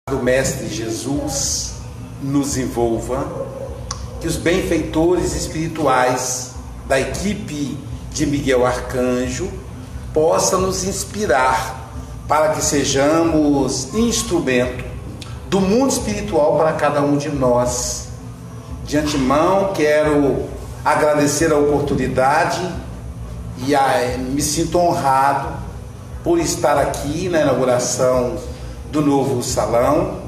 do Mestre Jesus nos envolva, que os benfeitores espirituais da equipe de Miguel Arcanjo possam nos inspirar para que sejamos instrumento do mundo espiritual para cada um de nós. De antemão, quero agradecer a oportunidade e me sinto honrado por estar aqui na inauguração do novo salão.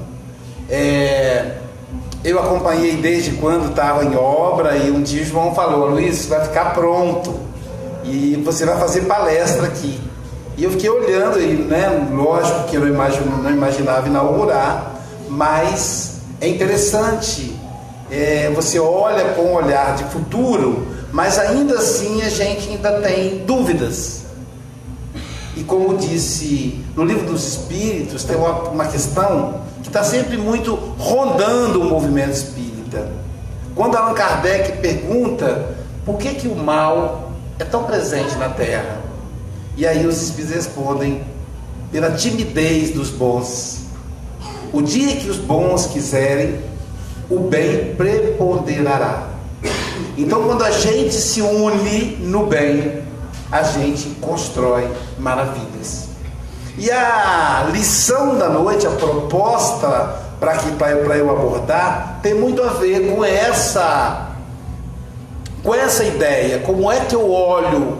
Eu acompanhei desde quando estava em obra, e um dia o João falou: Luiz, vai ficar pronto e você vai fazer palestra aqui. E eu fiquei olhando, e lógico que eu não imaginava inaugurar, mas é interessante, você olha com um olhar de futuro, mas ainda assim a gente ainda tem dúvidas. E como disse no Livro dos Espíritos, tem uma questão que está sempre muito rondando o movimento espírita. Quando Allan Kardec pergunta por que o mal é tão presente na Terra, e aí os espíritos respondem: pela timidez dos bons. O dia que os bons quiserem, o bem preponderará. Então, quando a gente se une no bem, a gente constrói maravilhas. E a lição da noite, a proposta para eu abordar, tem muito a ver com essa ideia. Como é que eu olho?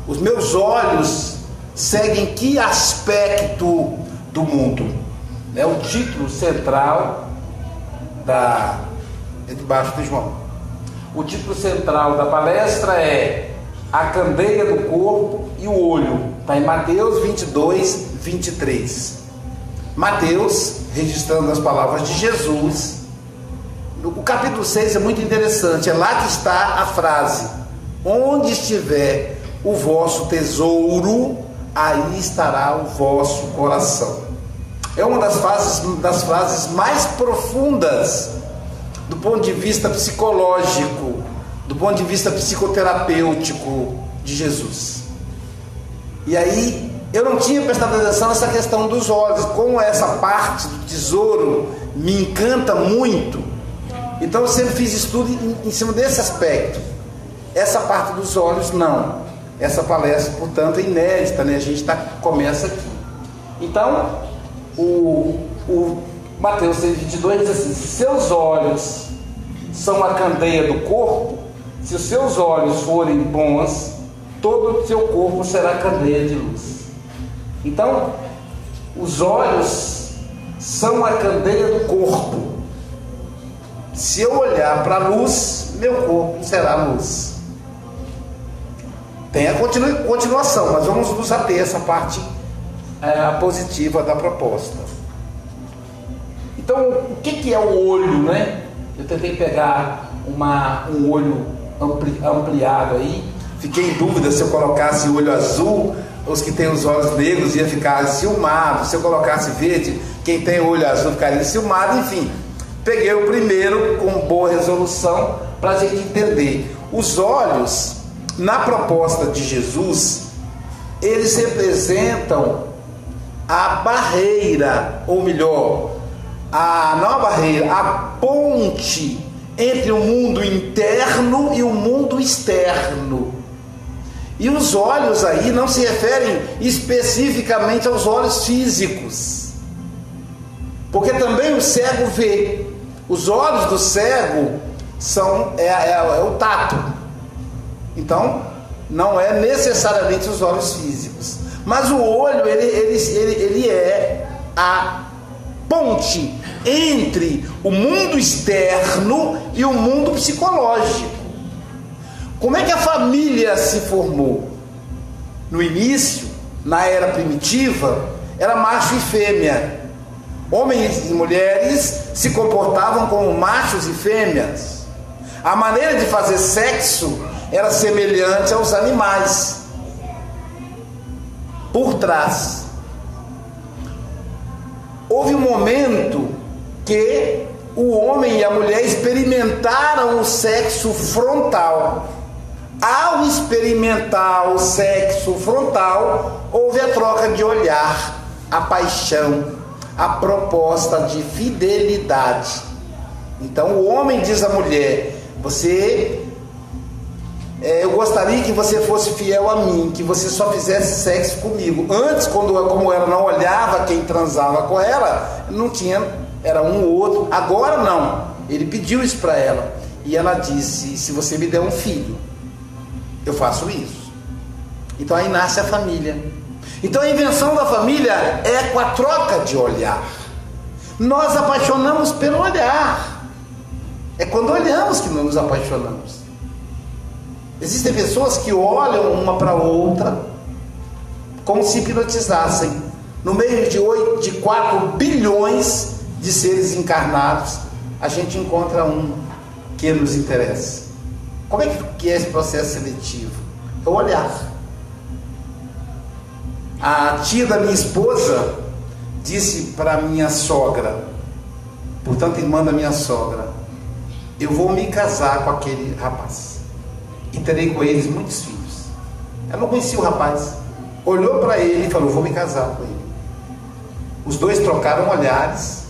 Os meus olhos seguem que aspecto do mundo? O título central é debaixo do João. O título central da palestra é A Candeia do Corpo e o Olho. Está em Mateus 22, 23. Mateus, registrando as palavras de Jesus. O capítulo 6 é muito interessante. É lá que está a frase: onde estiver o vosso tesouro, aí estará o vosso coração. É uma das frases mais profundas do ponto de vista psicológico, do ponto de vista psicoterapêutico de Jesus. E aí eu não tinha prestado atenção nessa questão dos olhos, como essa parte do tesouro me encanta muito. Então eu sempre fiz estudo em cima desse aspecto. Essa parte dos olhos não. Essa palestra, portanto, é inédita, A gente começa aqui. Então o Mateus 6,22 diz assim: se seus olhos são a candeia do corpo, se os seus olhos forem bons, todo o seu corpo será candeia de luz. Então, os olhos são a candeia do corpo. Se eu olhar para a luz, meu corpo será luz. Tem a continuação, mas vamos nos ater a essa parte positiva da proposta. Então, o que é o olho, Eu tentei pegar um olho ampliado aí. Fiquei em dúvida se eu colocasse olho azul, os que têm os olhos negros ia ficar enciumado. Se eu colocasse verde, quem tem olho azul ficaria enciumado. Enfim, peguei o primeiro com boa resolução para a gente entender. Os olhos, na proposta de Jesus, eles representam a barreira, ou melhor, a ponte entre o mundo interno e o mundo externo. E os olhos aí não se referem especificamente aos olhos físicos, porque também o cego vê. Os olhos do cego é o tato. Então não é necessariamente os olhos físicos, mas o olho ele é a ponte entre o mundo externo e o mundo psicológico. Como é que a família se formou? No início, na era primitiva, era macho e fêmea. Homens e mulheres se comportavam como machos e fêmeas. A maneira de fazer sexo era semelhante aos animais. Por trás, houve um momento que o homem e a mulher experimentaram o sexo frontal. Ao experimentar o sexo frontal, houve a troca de olhar, a paixão, a proposta de fidelidade. Então o homem diz à mulher: eu gostaria que você fosse fiel a mim, que você só fizesse sexo comigo. Antes, como ela não olhava quem transava com ela, não tinha, era um ou outro. Agora não, ele pediu isso para ela, e ela disse: se você me der um filho, eu faço isso. Então aí nasce a família. Então a invenção da família é com a troca de olhar. Nós apaixonamos pelo olhar. É quando olhamos que nós nos apaixonamos. Existem pessoas que olham uma para a outra como se hipnotizassem. No meio de 4 bilhões de seres encarnados, a gente encontra um que nos interessa. Como é que é esse processo seletivo? É o olhar. A tia da minha esposa disse para minha sogra, portanto irmã da minha sogra: eu vou me casar com aquele rapaz e terei com eles muitos filhos. Ela não conhecia o rapaz, olhou para ele e falou: vou me casar com ele. Os dois trocaram olhares,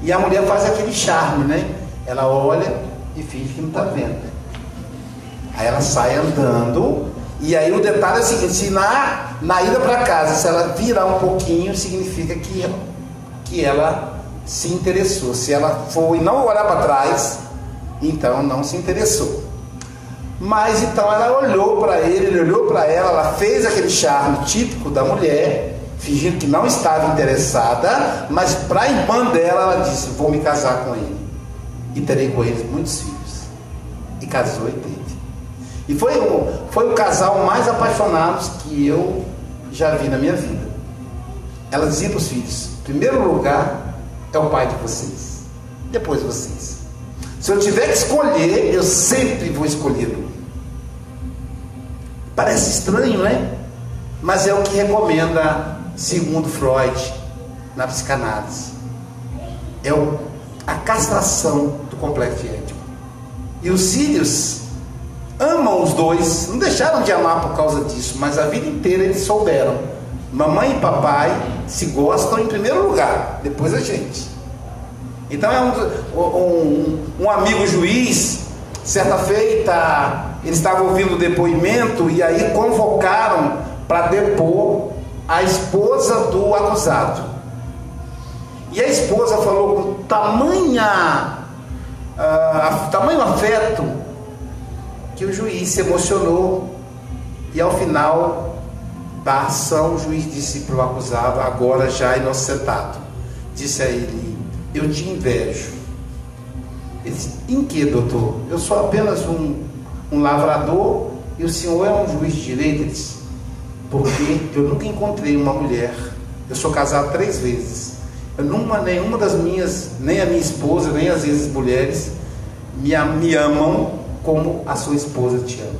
e a mulher faz aquele charme, né? Ela olha e finge que não está vendo. Aí ela sai andando, e aí o detalhe é o seguinte: se na ida para casa, se ela virar um pouquinho, significa que ela se interessou. Se ela for e não olhar para trás, então não se interessou. Mas então ela olhou para ele olhou para ela fez aquele charme típico da mulher, fingindo que não estava interessada, mas para a irmã dela ela disse: vou me casar com ele e terei com eles muitos filhos. E casou e teve. E foi o casal mais apaixonados que eu já vi na minha vida. Ela dizia para os filhos: em primeiro lugar é o pai de vocês, depois vocês. Se eu tiver que escolher, eu sempre vou escolhê-lo. Parece estranho, né? Mas é o que recomenda, segundo Freud, na psicanálise. É a castração do complexo ético. E os Sírios amam os dois, não deixaram de amar por causa disso, mas a vida inteira eles souberam: mamãe e papai se gostam em primeiro lugar, depois a gente. Então um amigo juiz, certa feita, ele estava ouvindo o depoimento, e aí convocaram para depor a esposa do acusado. E a esposa falou com tamanho afeto que o juiz se emocionou, e ao final da ação o juiz disse para o acusado, agora já inocentado, disse a ele: eu te invejo. Ele disse: em que, doutor? Eu sou apenas um lavrador e o senhor é um juiz de direito. Ele disse: porque eu nunca encontrei uma mulher, eu sou casado 3 vezes, nenhuma das minhas, nem a minha esposa, nem as ex-mulheres me amam como a sua esposa te ama.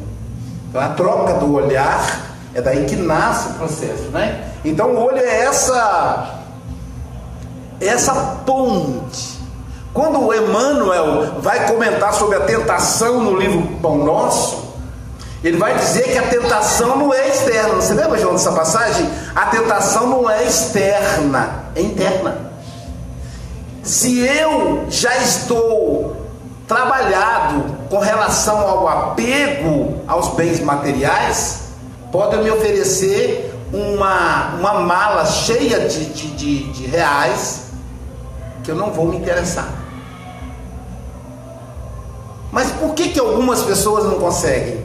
Então a troca do olhar é daí que nasce o processo, né? Então o olho é essa ponte. Quando o Emmanuel vai comentar sobre a tentação no livro Pão Nosso, ele vai dizer que a tentação não é externa. Você lembra, João, dessa passagem? A tentação não é externa, é interna. Se eu já estou trabalhado com relação ao apego aos bens materiais, pode me oferecer uma mala cheia de reais, que eu não vou me interessar. Mas por que algumas pessoas não conseguem?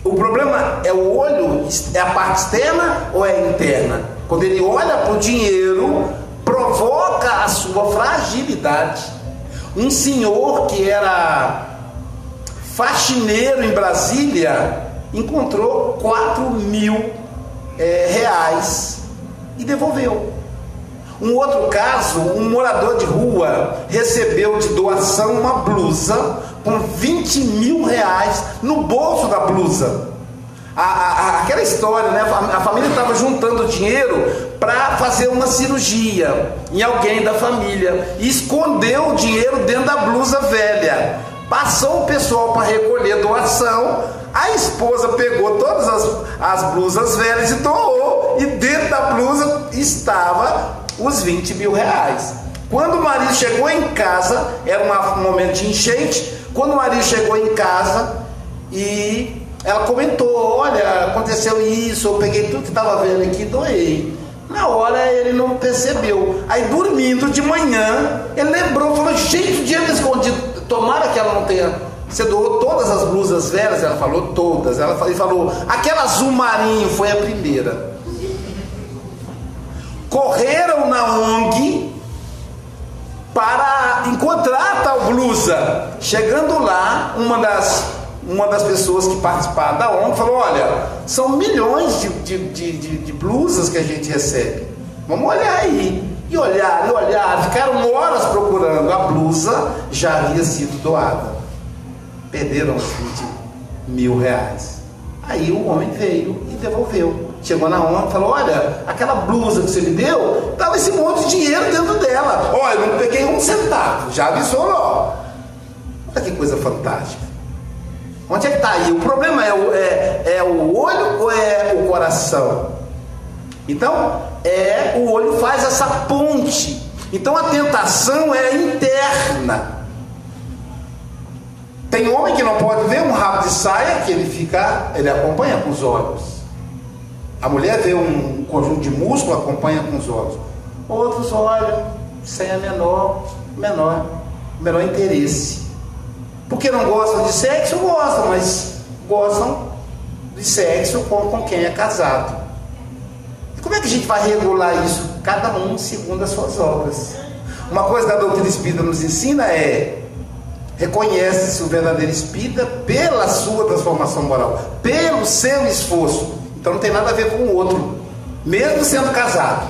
O problema é o olho, é a parte externa ou é interna? Quando ele olha para o dinheiro, provoca a sua fragilidade. Um senhor que era faxineiro em Brasília encontrou 4.000 reais e devolveu. Um outro caso, um morador de rua recebeu de doação uma blusa com 20.000 reais no bolso da blusa. Aquela história, né? A família estava juntando dinheiro para fazer uma cirurgia em alguém da família e escondeu o dinheiro dentro da blusa velha. Passou o pessoal para recolher doação, a esposa pegou todas as blusas velhas e doou, e dentro da blusa estava os 20 mil reais. Quando o marido chegou em casa, era um momento de enchente, quando o marido chegou em casa e ela comentou, olha, aconteceu isso, eu peguei tudo que estava vendo aqui e doei. Na hora ele não percebeu. Aí dormindo de manhã, ele lembrou, falou, gente, o dinheiro escondido, tomara que ela não tenha... Você doou todas as blusas velhas? Ela falou todas. Ele falou, aquela azul marinho foi a primeira. Correram na ONG para encontrar a tal blusa. Chegando lá, uma das pessoas que participaram da ONG falou, olha, são milhões de blusas que a gente recebe. Vamos olhar aí. E olharam, ficaram horas procurando. A blusa já havia sido doada. Perderam os 20 mil reais. Aí o homem veio e devolveu. Chegou na ONG e falou, olha, aquela blusa que você me deu, estava esse monte de dinheiro dentro dela. Olha, eu não peguei um centavo, já avisou, ó. Olha que coisa fantástica. Onde é que está aí? O problema é o olho ou é o coração? Então, o olho faz essa ponte. Então a tentação é interna. Tem homem que não pode ver um rabo de saia, que ele acompanha com os olhos. A mulher vê um conjunto de músculo, acompanha com os olhos. Outros olham sem a menor interesse. Porque não gostam de sexo, gostam, mas gostam de sexo com quem é casado. E como é que a gente vai regular isso? Cada um segundo as suas obras. Uma coisa que a doutrina espírita nos ensina é: reconhece-se o verdadeiro espírita pela sua transformação moral, pelo seu esforço. Então não tem nada a ver com o outro, mesmo sendo casado.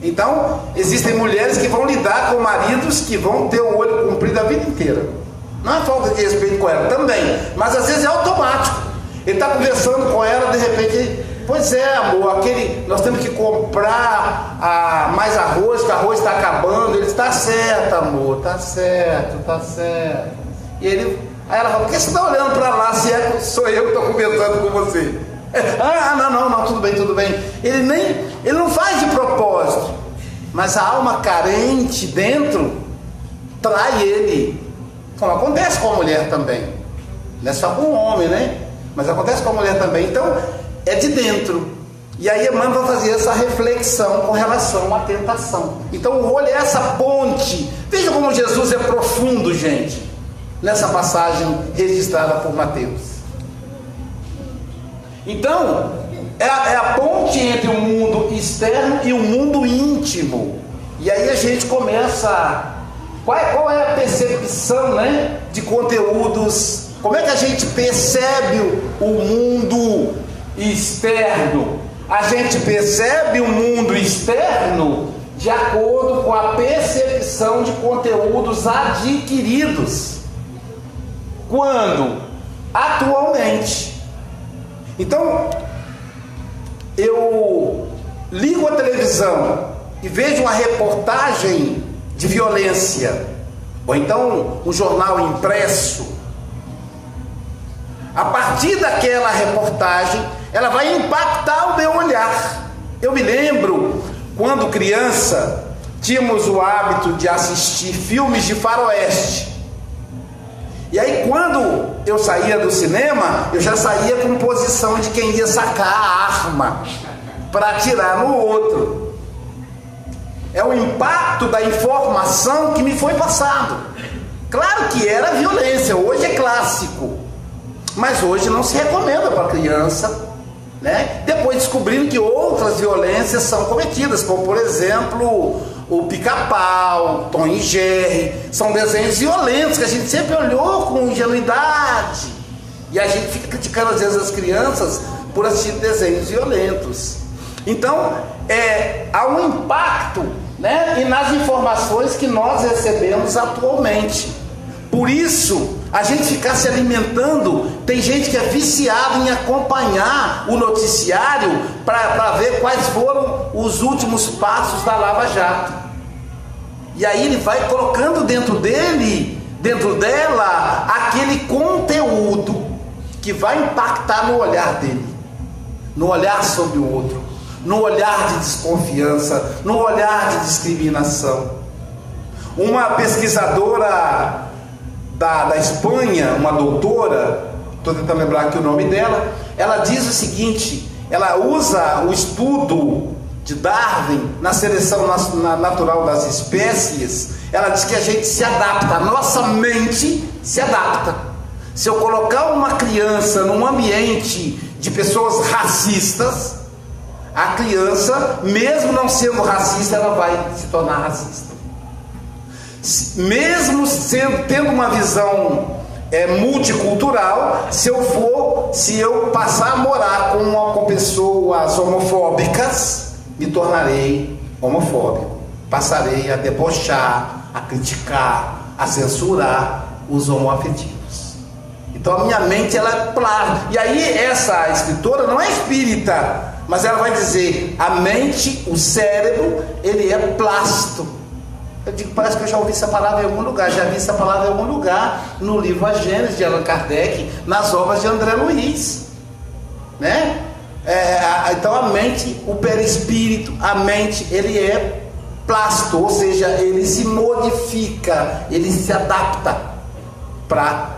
Então existem mulheres que vão lidar com maridos que vão ter o olho comprido a vida inteira. Não é falta de respeito com ela também, mas às vezes é automático. Ele está conversando com ela, de repente, pois é, amor, nós temos que comprar mais arroz, que o arroz está acabando. Ele está certo, amor, está certo. E aí ela fala, por que você está olhando para lá se sou eu que estou conversando com você? Não, tudo bem. Ele não faz de propósito, mas a alma carente dentro trai ele. Como acontece com a mulher também. Não é só com o homem, né? Mas acontece com a mulher também. Então, é de dentro. E aí Emmanuel vai fazer essa reflexão com relação à tentação. Então o olho é essa ponte. Veja como Jesus é profundo, gente, nessa passagem registrada por Mateus. Então, é a ponte entre o mundo externo e o mundo íntimo. E aí a gente começa... Qual é a percepção, né, de conteúdos? Como é que a gente percebe o mundo externo? A gente percebe o mundo externo de acordo com a percepção de conteúdos adquiridos. Quando? Atualmente. Então, eu ligo a televisão e vejo uma reportagem de violência, ou então um jornal impresso. A partir daquela reportagem, ela vai impactar o meu olhar. Eu me lembro, quando criança, tínhamos o hábito de assistir filmes de faroeste. E aí, quando eu saía do cinema, eu já saía com posição de quem ia sacar a arma para atirar no outro. É o impacto da informação que me foi passado. Claro que era violência, hoje é clássico, mas hoje não se recomenda para criança, né? Depois descobrindo que outras violências são cometidas, como por exemplo o Pica-Pau, Tom e Jerry. São desenhos violentos que a gente sempre olhou com ingenuidade, e a gente fica criticando às vezes as crianças por assistir desenhos violentos. Então há um impacto, né, e nas informações que nós recebemos atualmente. Por isso, a gente ficar se alimentando, tem gente que é viciada em acompanhar o noticiário para ver quais foram os últimos passos da Lava Jato. E aí ele vai colocando dentro dela, aquele conteúdo que vai impactar no olhar dele, no olhar sobre o outro, no olhar de desconfiança, no olhar de discriminação. Uma pesquisadora da Espanha, uma doutora, estou tentando lembrar aqui o nome dela, ela diz o seguinte: ela usa o estudo de Darwin na seleção natural das espécies. Ela diz que a gente se adapta, a nossa mente se adapta. Se eu colocar uma criança num ambiente de pessoas racistas, a criança, mesmo não sendo racista, ela vai se tornar racista. Mesmo tendo uma visão multicultural, se eu passar a morar com pessoas homofóbicas, me tornarei homofóbico. Passarei a debochar, a criticar, a censurar os homoafetivos. Então a minha mente, ela é plástica. E aí essa escritora não é espírita, mas ela vai dizer: a mente, o cérebro, ele é plástico. Eu digo, parece que eu já ouvi essa palavra em algum lugar. Já vi essa palavra em algum lugar no livro A Gênese de Allan Kardec, nas obras de André Luiz, né? Então a mente, o perispírito, a mente, ele é plástico, ou seja, ele se modifica, ele se adapta para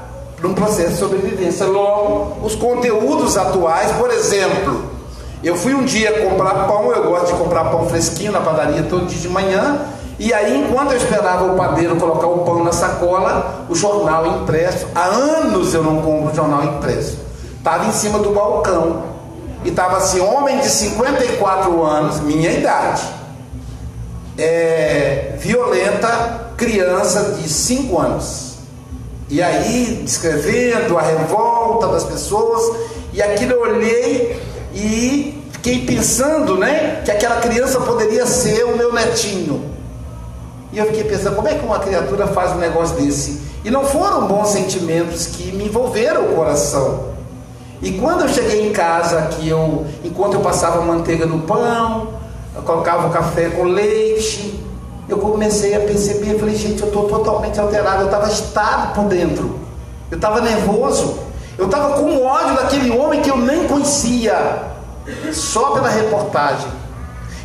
um processo de sobrevivência. Logo, os conteúdos atuais, por exemplo, eu fui um dia comprar pão. Eu gosto de comprar pão fresquinho na padaria todo dia de manhã. E aí, enquanto eu esperava o padeiro colocar o pão na sacola, o jornal impresso, há anos eu não compro jornal impresso, estava em cima do balcão, e estava assim: homem de 54 anos, minha idade, violenta criança de 5 anos. E aí, descrevendo a revolta das pessoas, e aquilo eu olhei e fiquei pensando, né, que aquela criança poderia ser o meu netinho. E eu fiquei pensando, como é que uma criatura faz um negócio desse? E não foram bons sentimentos que me envolveram o coração. E quando eu cheguei em casa, enquanto eu passava manteiga no pão, eu colocava o café com leite, eu comecei a perceber, eu falei: gente, eu estou totalmente alterado. Eu estava agitado por dentro, eu estava nervoso, eu estava com ódio daquele homem que eu nem conhecia, só pela reportagem.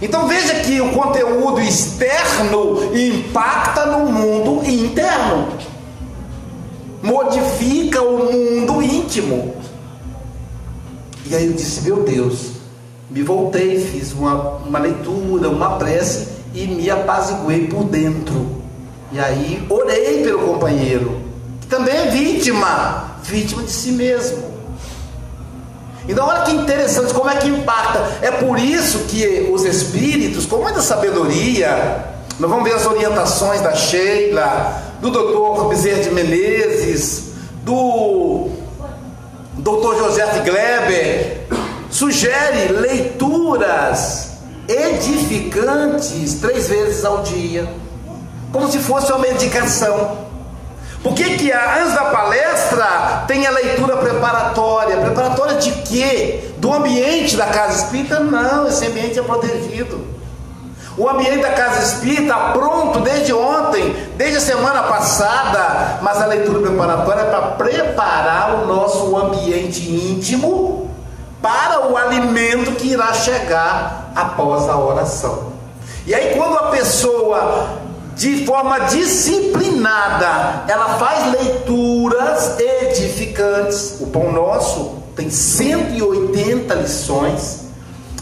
Então veja que o conteúdo externo impacta no mundo interno, modifica o mundo íntimo. E aí eu disse: meu Deus, me voltei, fiz uma leitura, uma prece e me apaziguei por dentro. E aí orei pelo companheiro, que também é vítima de si mesmo. Então olha que interessante, como é que impacta. É por isso que os espíritos, com muita sabedoria, nós vamos ver as orientações da Sheila, do Dr. Bezerra de Menezes, do Dr. Joseph Gleber, sugere leituras edificantes 3 vezes ao dia, como se fosse uma medicação. Por que antes da palestra tem a leitura preparatória? Preparatória de quê? Do ambiente da casa espírita? Não, esse ambiente é protegido. O ambiente da casa espírita está pronto desde ontem, desde a semana passada, mas a leitura preparatória é para preparar o nosso ambiente íntimo para o alimento que irá chegar após a oração. E aí, quando a pessoa, de forma disciplinada, ela faz leituras edificantes. O Pão Nosso tem 180 lições.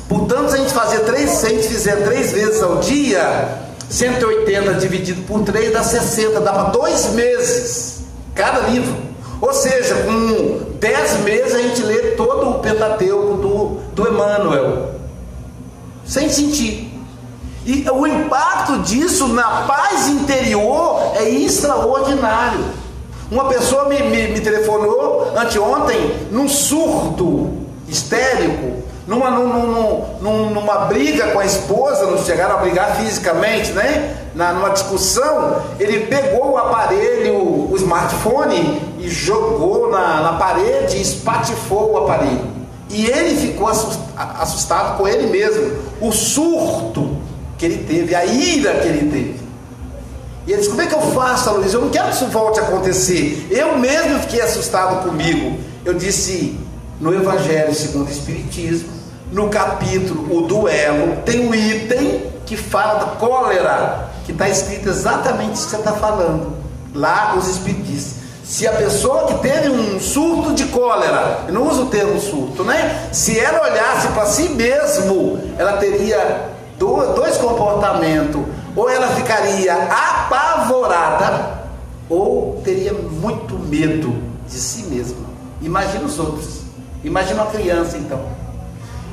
Portanto, se a gente fizer 3 vezes ao dia, 180 dividido por 3 dá 60, dá para 2 meses cada livro. Ou seja, com 10 meses a gente lê todo o Pentateuco do Emmanuel, sem sentir. E o impacto disso na paz interior é extraordinário. Uma pessoa me telefonou anteontem num surto histérico, numa briga com a esposa. Não chegaram a brigar fisicamente, né? Numa discussão, ele pegou o aparelho, o smartphone, e jogou na parede e espatifou o aparelho. E ele ficou assustado com ele mesmo, o surto que ele teve, a ira que ele teve. E ele disse: como é que eu faço, Luiz? Eu não quero que isso volte a acontecer. Eu mesmo fiquei assustado comigo. Eu disse: no Evangelho segundo o Espiritismo, no capítulo O Duelo, tem um item que fala da cólera, que está escrito exatamente isso que você está falando. Lá os Espíritos dizem, se a pessoa que teve um surto de cólera, eu não uso o termo surto, né? Se ela olhasse para si mesmo, ela teria dois comportamentos: ou ela ficaria apavorada, ou teria muito medo de si mesma. Imagina os outros, imagina uma criança.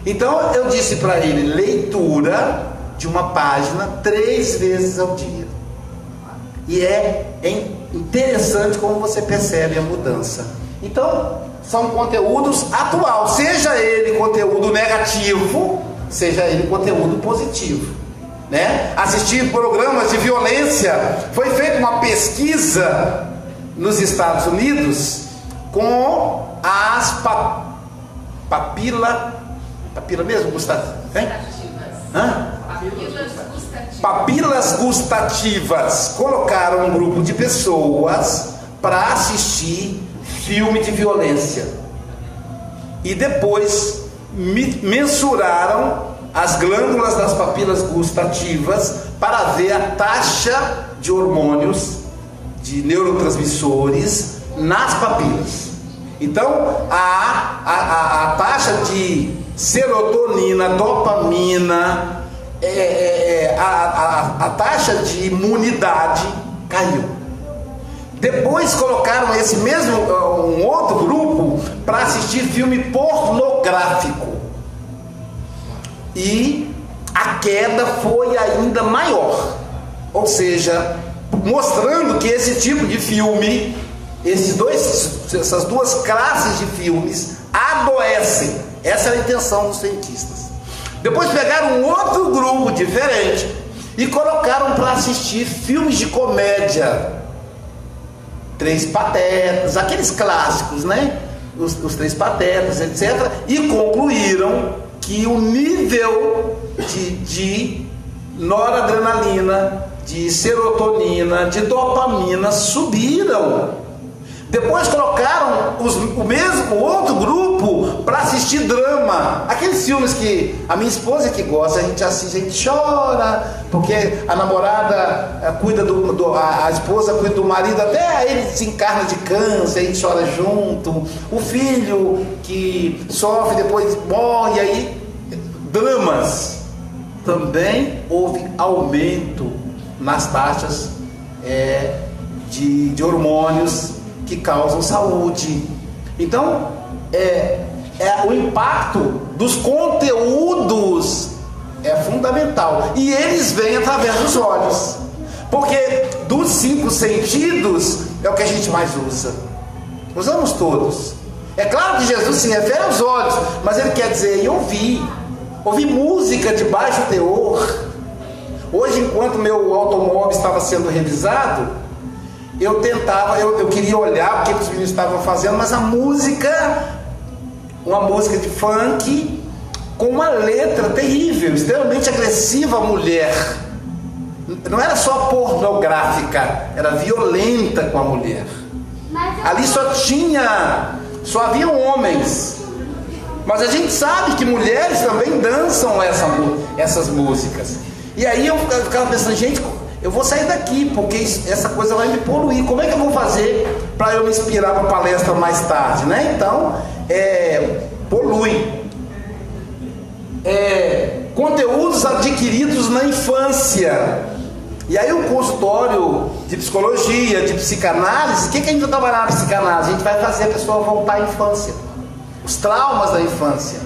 Então eu disse para ele: leitura de uma página 3 vezes ao dia. E é interessante como você percebe a mudança. Então, são conteúdos atuais, seja ele conteúdo negativo, seja ele conteúdo positivo, né? Assistir programas de violência. Foi feita uma pesquisa nos Estados Unidos com as papila mesmo, gustativa, hein? Papilas gustativas. Colocaram um grupo de pessoas para assistir filme de violência e depois mensuraram as glândulas das papilas gustativas para ver a taxa de hormônios, de neurotransmissores nas papilas. Então a taxa de serotonina, dopamina, a taxa de imunidade caiu. Depois colocaram esse mesmo um outro grupo para assistir filme pornográfico e a queda foi ainda maior, ou seja, mostrando que esse tipo de filme, essas duas classes de filmes adoecem. Essa era a intenção dos cientistas. Depois pegaram um outro grupo diferente e colocaram para assistir filmes de comédia, Três Patetas, aqueles clássicos, né? Os Três Patetas, etc. E concluíram que o nível de noradrenalina, de serotonina, de dopamina subiram. Depois colocaram o outro grupo para assistir drama, aqueles filmes que a minha esposa que gosta, a gente assiste, a gente chora, porque a namorada cuida a esposa cuida do marido, até ele desencarna de câncer, a gente chora junto, o filho que sofre, depois morre, aí dramas. Também houve aumento nas taxas de hormônios que causam saúde. Então, o impacto dos conteúdos é fundamental. E eles vêm através dos olhos. Porque dos 5 sentidos é o que a gente mais usa. Usamos todos. É claro que Jesus se refere aos olhos, mas ele quer dizer ouvir música de baixo teor. Hoje, enquanto meu automóvel estava sendo revisado, eu queria olhar o que os meninos estavam fazendo, mas uma música de funk com uma letra terrível, extremamente agressiva à mulher. Não era só pornográfica, era violenta com a mulher. Ali só haviam homens. Mas a gente sabe que mulheres também dançam essas músicas. E aí eu ficava pensando, gente, eu vou sair daqui, porque essa coisa vai me poluir. Como é que eu vou fazer para eu me inspirar para a palestra mais tarde, né? Então, polui. Conteúdos adquiridos na infância. E aí o consultório de psicologia, de psicanálise, o que a gente vai trabalhar na psicanálise? A gente vai fazer a pessoa voltar à infância, os traumas da infância.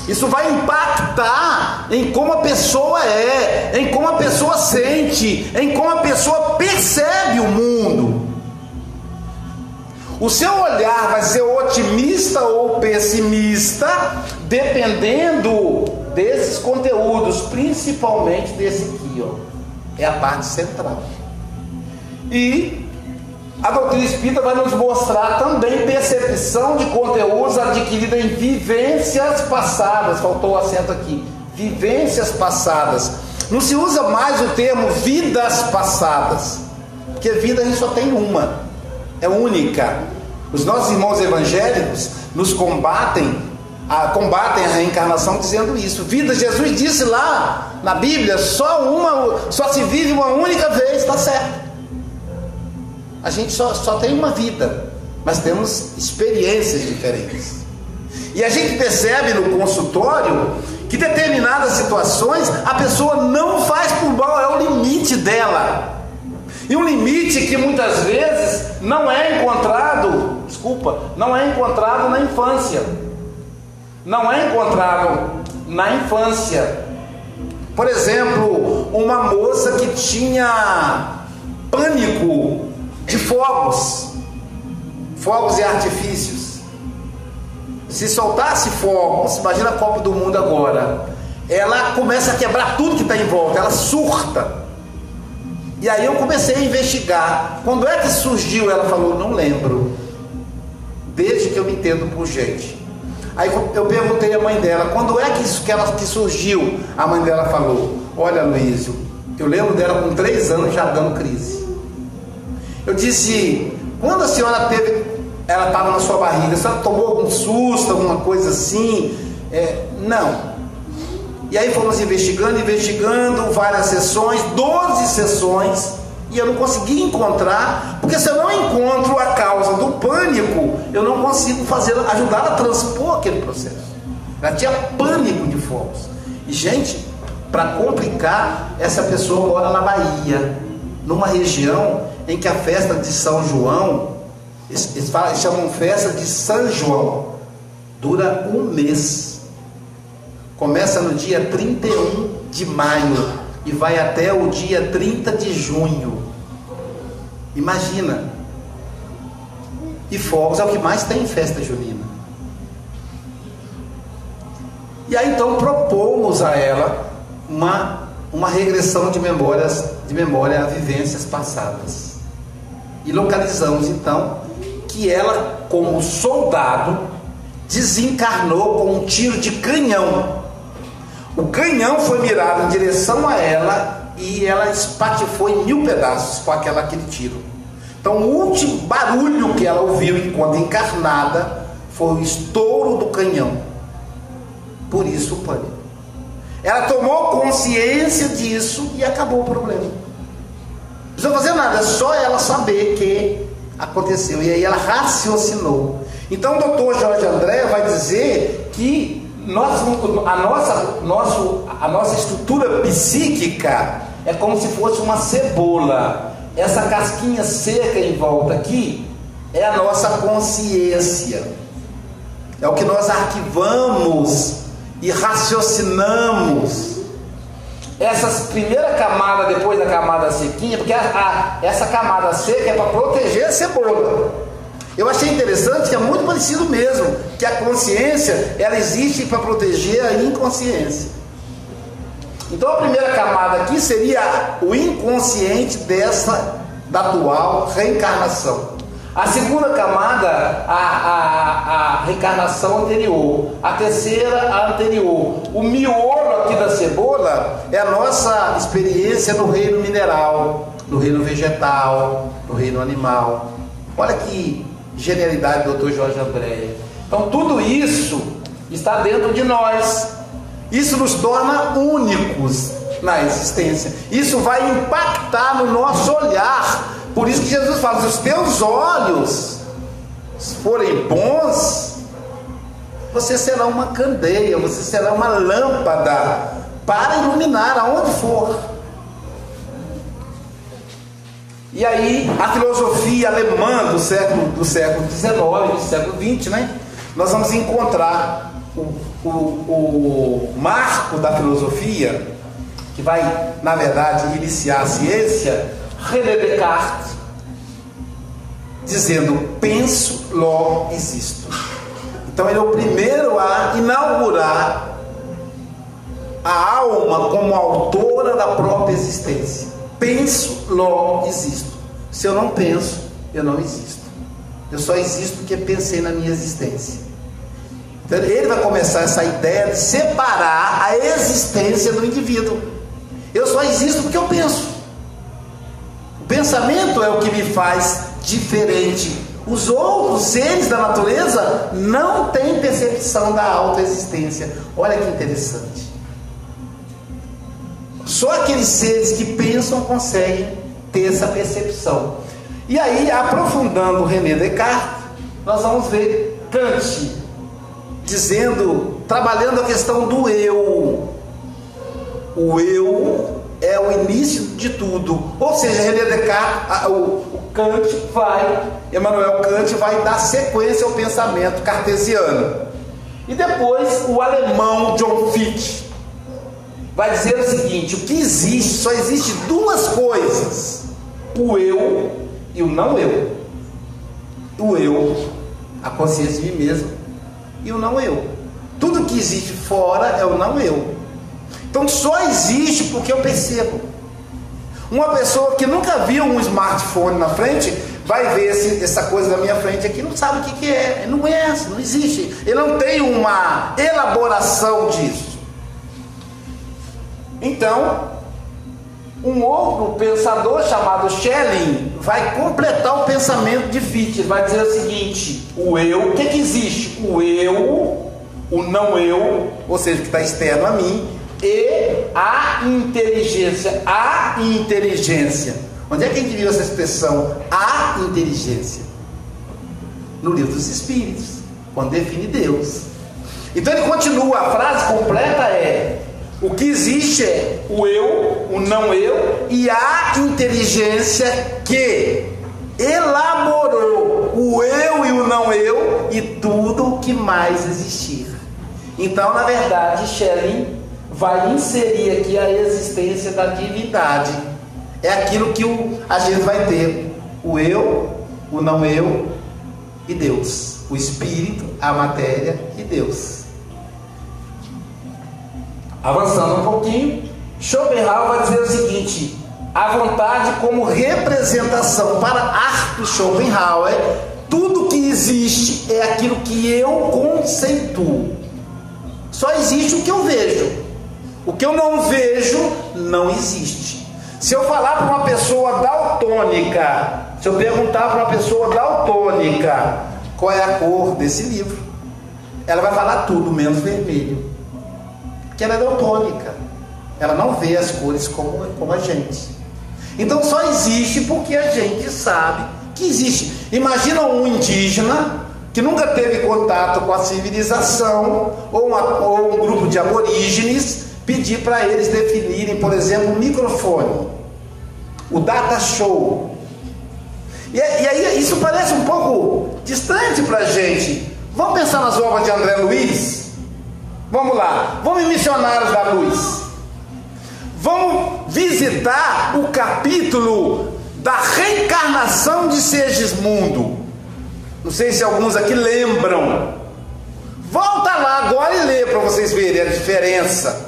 Isso vai impactar em como a pessoa em como a pessoa sente, em como a pessoa percebe o mundo. O seu olhar vai ser otimista ou pessimista, dependendo desses conteúdos, principalmente desse aqui, ó. É a parte central. E a doutrina espírita vai nos mostrar também percepção de conteúdos adquirida em vivências passadas. Faltou o acento aqui. Vivências passadas. Não se usa mais o termo vidas passadas, porque vida a gente só tem uma, é única. Os nossos irmãos evangélicos nos combatem combatem a reencarnação dizendo isso. Vida, Jesus disse lá na Bíblia, só se vive uma única vez, está certo. A gente só tem uma vida, mas temos experiências diferentes. E a gente percebe no consultório que determinadas situações a pessoa não faz por mal, é o limite dela. E um limite que muitas vezes não é encontrado na infância. Não é encontrado na infância. Por exemplo, uma moça que tinha pânico de fogos e artifícios. Se soltasse fogos, imagina a Copa do Mundo agora, ela começa a quebrar tudo que está em volta, ela surta. E aí eu comecei a investigar. Quando é que surgiu? Ela falou, não lembro, desde que eu me entendo por gente. Aí eu perguntei à mãe dela, quando é que surgiu? A mãe dela falou, olha, Luísio, eu lembro dela com 3 anos já dando crise. Eu disse, quando a senhora ela estava na sua barriga, a senhora tomou algum susto, alguma coisa assim? Não. E aí fomos investigando várias sessões, 12 sessões, e eu não consegui encontrar, porque se eu não encontro a causa do pânico, eu não consigo ajudar a transpor aquele processo. Ela tinha pânico de fogos. E gente, para complicar, essa pessoa mora na Bahia, numa região em que a festa de São João, eles chamam festa de São João, dura 1 mês. Começa no dia 31 de maio e vai até o dia 30 de junho. Imagina. E fogos é o que mais tem em festa junina. E aí então propomos a ela uma regressão de memória a vivências passadas. E localizamos então que ela, como soldado, desencarnou com um tiro de canhão. O canhão foi mirado em direção a ela e ela espatifou em 1000 pedaços com aquele tiro. Então o último barulho que ela ouviu enquanto encarnada foi o estouro do canhão. Por isso o pânico. Ela tomou consciência disso e acabou o problema. Não precisa fazer nada, é só ela saber que aconteceu. E aí ela raciocinou. Então o doutor Jorge André vai dizer que a nossa estrutura psíquica é como se fosse uma cebola. Essa casquinha seca em volta aqui é a nossa consciência. É o que nós arquivamos e raciocinamos. Essa primeira camada, depois da camada sequinha, porque essa camada seca é para proteger a cebola. Eu achei interessante que é muito parecido mesmo, que a consciência, ela existe para proteger a inconsciência. Então a primeira camada aqui seria o inconsciente da atual reencarnação. A segunda camada, a reencarnação anterior. A terceira, a anterior. O miolo aqui da cebola é a nossa experiência no reino mineral, no reino vegetal, no reino animal. Olha que genialidade do Dr. Jorge André. Então tudo isso está dentro de nós. Isso nos torna únicos na existência. Isso vai impactar no nosso olhar. Por isso que Jesus fala, se os teus olhos forem bons, você será uma candeia, você será uma lâmpada para iluminar aonde for. E aí a filosofia alemã do século XIX, do século XX, né? Nós vamos encontrar o marco da filosofia, que vai, na verdade, iniciar a ciência, René Descartes, dizendo, penso, logo existo. Então ele é o primeiro a inaugurar a alma como autora da própria existência. Penso, logo existo. Se eu não penso, eu não existo. Eu só existo porque pensei na minha existência. Então ele vai começar essa ideia de separar a existência do indivíduo. Eu só existo porque eu penso. O pensamento é o que me faz diferente. Os outros seres da natureza não têm percepção da autoexistência. Olha que interessante. Só aqueles seres que pensam conseguem ter essa percepção. E aí, aprofundando René Descartes, nós vamos ver Kant trabalhando a questão do eu. O eu é o início de tudo. Ou seja, René Descartes, Emmanuel Kant vai dar sequência ao pensamento cartesiano. E depois o alemão John Fichte vai dizer o seguinte: o que existe, só existe duas coisas: o eu e o não eu. O eu, a consciência de mim mesmo, e o não eu. Tudo que existe fora é o não eu. Então só existe porque eu percebo. Uma pessoa que nunca viu um smartphone na frente vai ver essa coisa na minha frente aqui, não sabe o que é, não conhece, não existe. Ele não tem uma elaboração disso. Então, um outro pensador chamado Schelling vai completar o pensamento de Fichte. Vai dizer o seguinte: o eu, o que existe? O eu, o não eu, ou seja, o que está externo a mim, e a inteligência. A inteligência. Onde é que a gente viu essa expressão? A inteligência. No Livro dos Espíritos, quando define Deus. Então ele continua, a frase completa é: o que existe é o eu, o não eu e a inteligência que elaborou o eu e o não eu e tudo o que mais existir. Então, na verdade, Schelling vai inserir aqui a existência da divindade. É aquilo que a gente vai ter: o eu, o não eu e Deus. O espírito, a matéria e Deus. Avançando um pouquinho, Schopenhauer vai dizer o seguinte: a vontade como representação. Para Arthur Schopenhauer, tudo que existe é aquilo que eu conceituo. Só existe o que eu vejo. O que eu não vejo não existe. Se eu falar para uma pessoa daltônica, se eu perguntar para uma pessoa daltônica qual é a cor desse livro, ela vai falar tudo menos vermelho, porque ela é daltônica. Ela não vê as cores como a gente. Então só existe porque a gente sabe que existe. Imagina um indígena que nunca teve contato com a civilização, ou um grupo de aborígenes, pedir para eles definirem, por exemplo, o microfone, o data show. E aí isso parece um pouco distante para a gente. Vamos pensar nas obras de André Luiz? Vamos lá, vamos em Missionários da Luz. Vamos visitar o capítulo da reencarnação de Segismundo. Não sei se alguns aqui lembram. Volta lá agora e lê para vocês verem a diferença.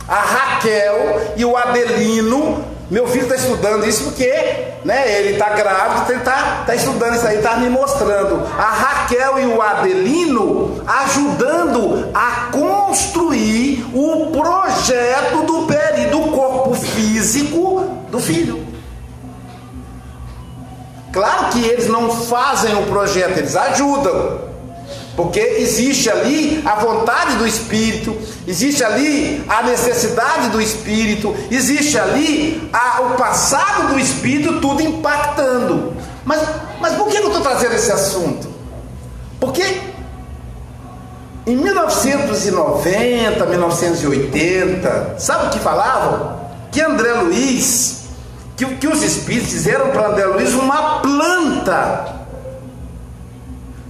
A Raquel e o Adelino. Meu filho está estudando isso porque, né, ele está grávido, ele está estudando isso aí, está me mostrando. A Raquel e o Adelino ajudando a construir o projeto do corpo físico do filho. Claro que eles não fazem o projeto, eles ajudam, porque existe ali a vontade do Espírito, existe ali a necessidade do Espírito, existe ali o passado do Espírito, tudo impactando. Mas por que eu estou trazendo esse assunto? Porque em 1990, 1980, sabe o que falavam? Que André Luiz, que os espíritos fizeram para André Luiz uma planta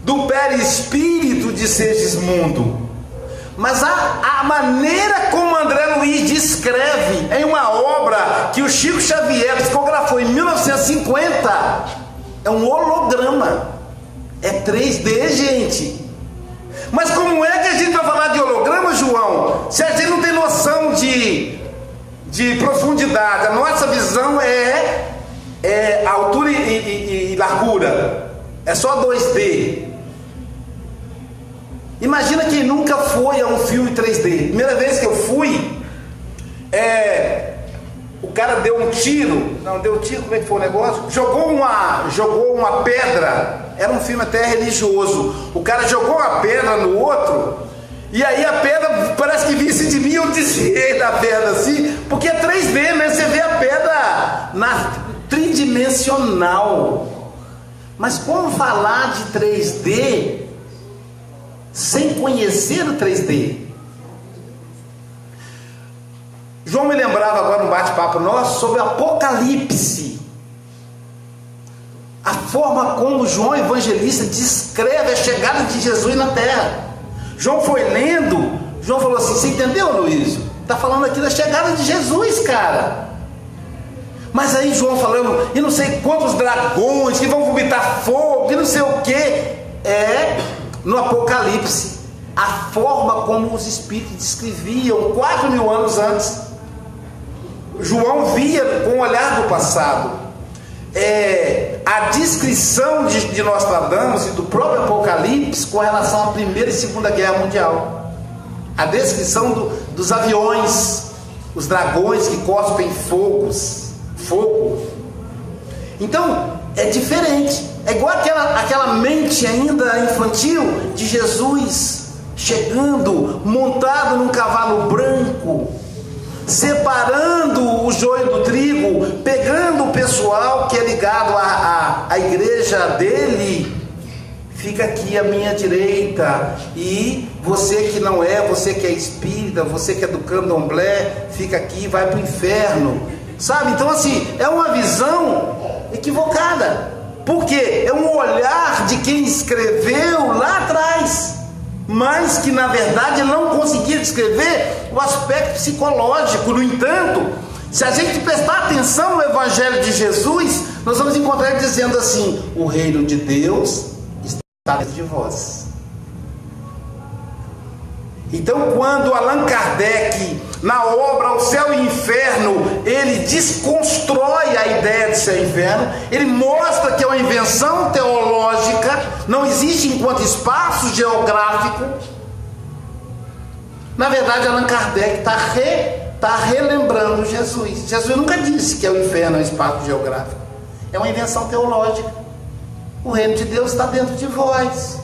do perispírito de Segismundo. Mas a maneira como André Luiz descreve em uma obra que o Chico Xavier psicografou em 1950 é um holograma, é 3D, gente. Mas como é que a gente vai falar de holograma, João, se a gente não tem noção de profundidade? A nossa visão é altura e largura, é só 2D. Imagina quem nunca foi a um filme 3D. Primeira vez que eu fui, O cara deu um tiro, não deu tiro, como é que foi o negócio? Jogou uma pedra, era um filme até religioso. O cara jogou uma pedra no outro, e aí a pedra parece que visse de mim, eu desviei da pedra assim, porque é 3D, né? Você vê a pedra tridimensional. Mas como falar de 3D sem conhecer o 3D? João me lembrava agora num bate-papo nosso sobre o Apocalipse. A forma como João Evangelista descreve a chegada de Jesus na terra. João foi lendo, João falou assim: você entendeu, Luiz? Está falando aqui da chegada de Jesus, cara. Mas aí João falando, e não sei quantos dragões que vão vomitar fogo, e não sei o que. É no Apocalipse a forma como os espíritos descreviam 4.000 anos antes. João via com o olhar do passado. A descrição de Nostradamus e do próprio Apocalipse com relação à Primeira e Segunda Guerra Mundial. A descrição dos aviões, os dragões que cospem fogo. Então, é diferente. É igual aquela mente ainda infantil de Jesus chegando, montado num cavalo branco, separando o joio do trigo, pegando o pessoal que é ligado à igreja dele. Fica aqui à minha direita, e você que não é, você que é espírita, você que é do candomblé, fica aqui e vai para o inferno, sabe? Então assim, é uma visão equivocada, porque é um olhar de quem escreveu lá atrás, mas que na verdade não conseguia descrever o aspecto psicológico. No entanto, se a gente prestar atenção no Evangelho de Jesus, nós vamos encontrar ele dizendo assim: o reino de Deus está dentro de vós. Então, quando Allan Kardec, na obra O Céu e o Inferno, ele desconstrói a ideia de céu e inferno, ele mostra que é uma invenção teológica, não existe enquanto espaço geográfico. Na verdade, Allan Kardec está relembrando Jesus. Jesus nunca disse que o inferno é um espaço geográfico, é uma invenção teológica. O reino de Deus está dentro de vós.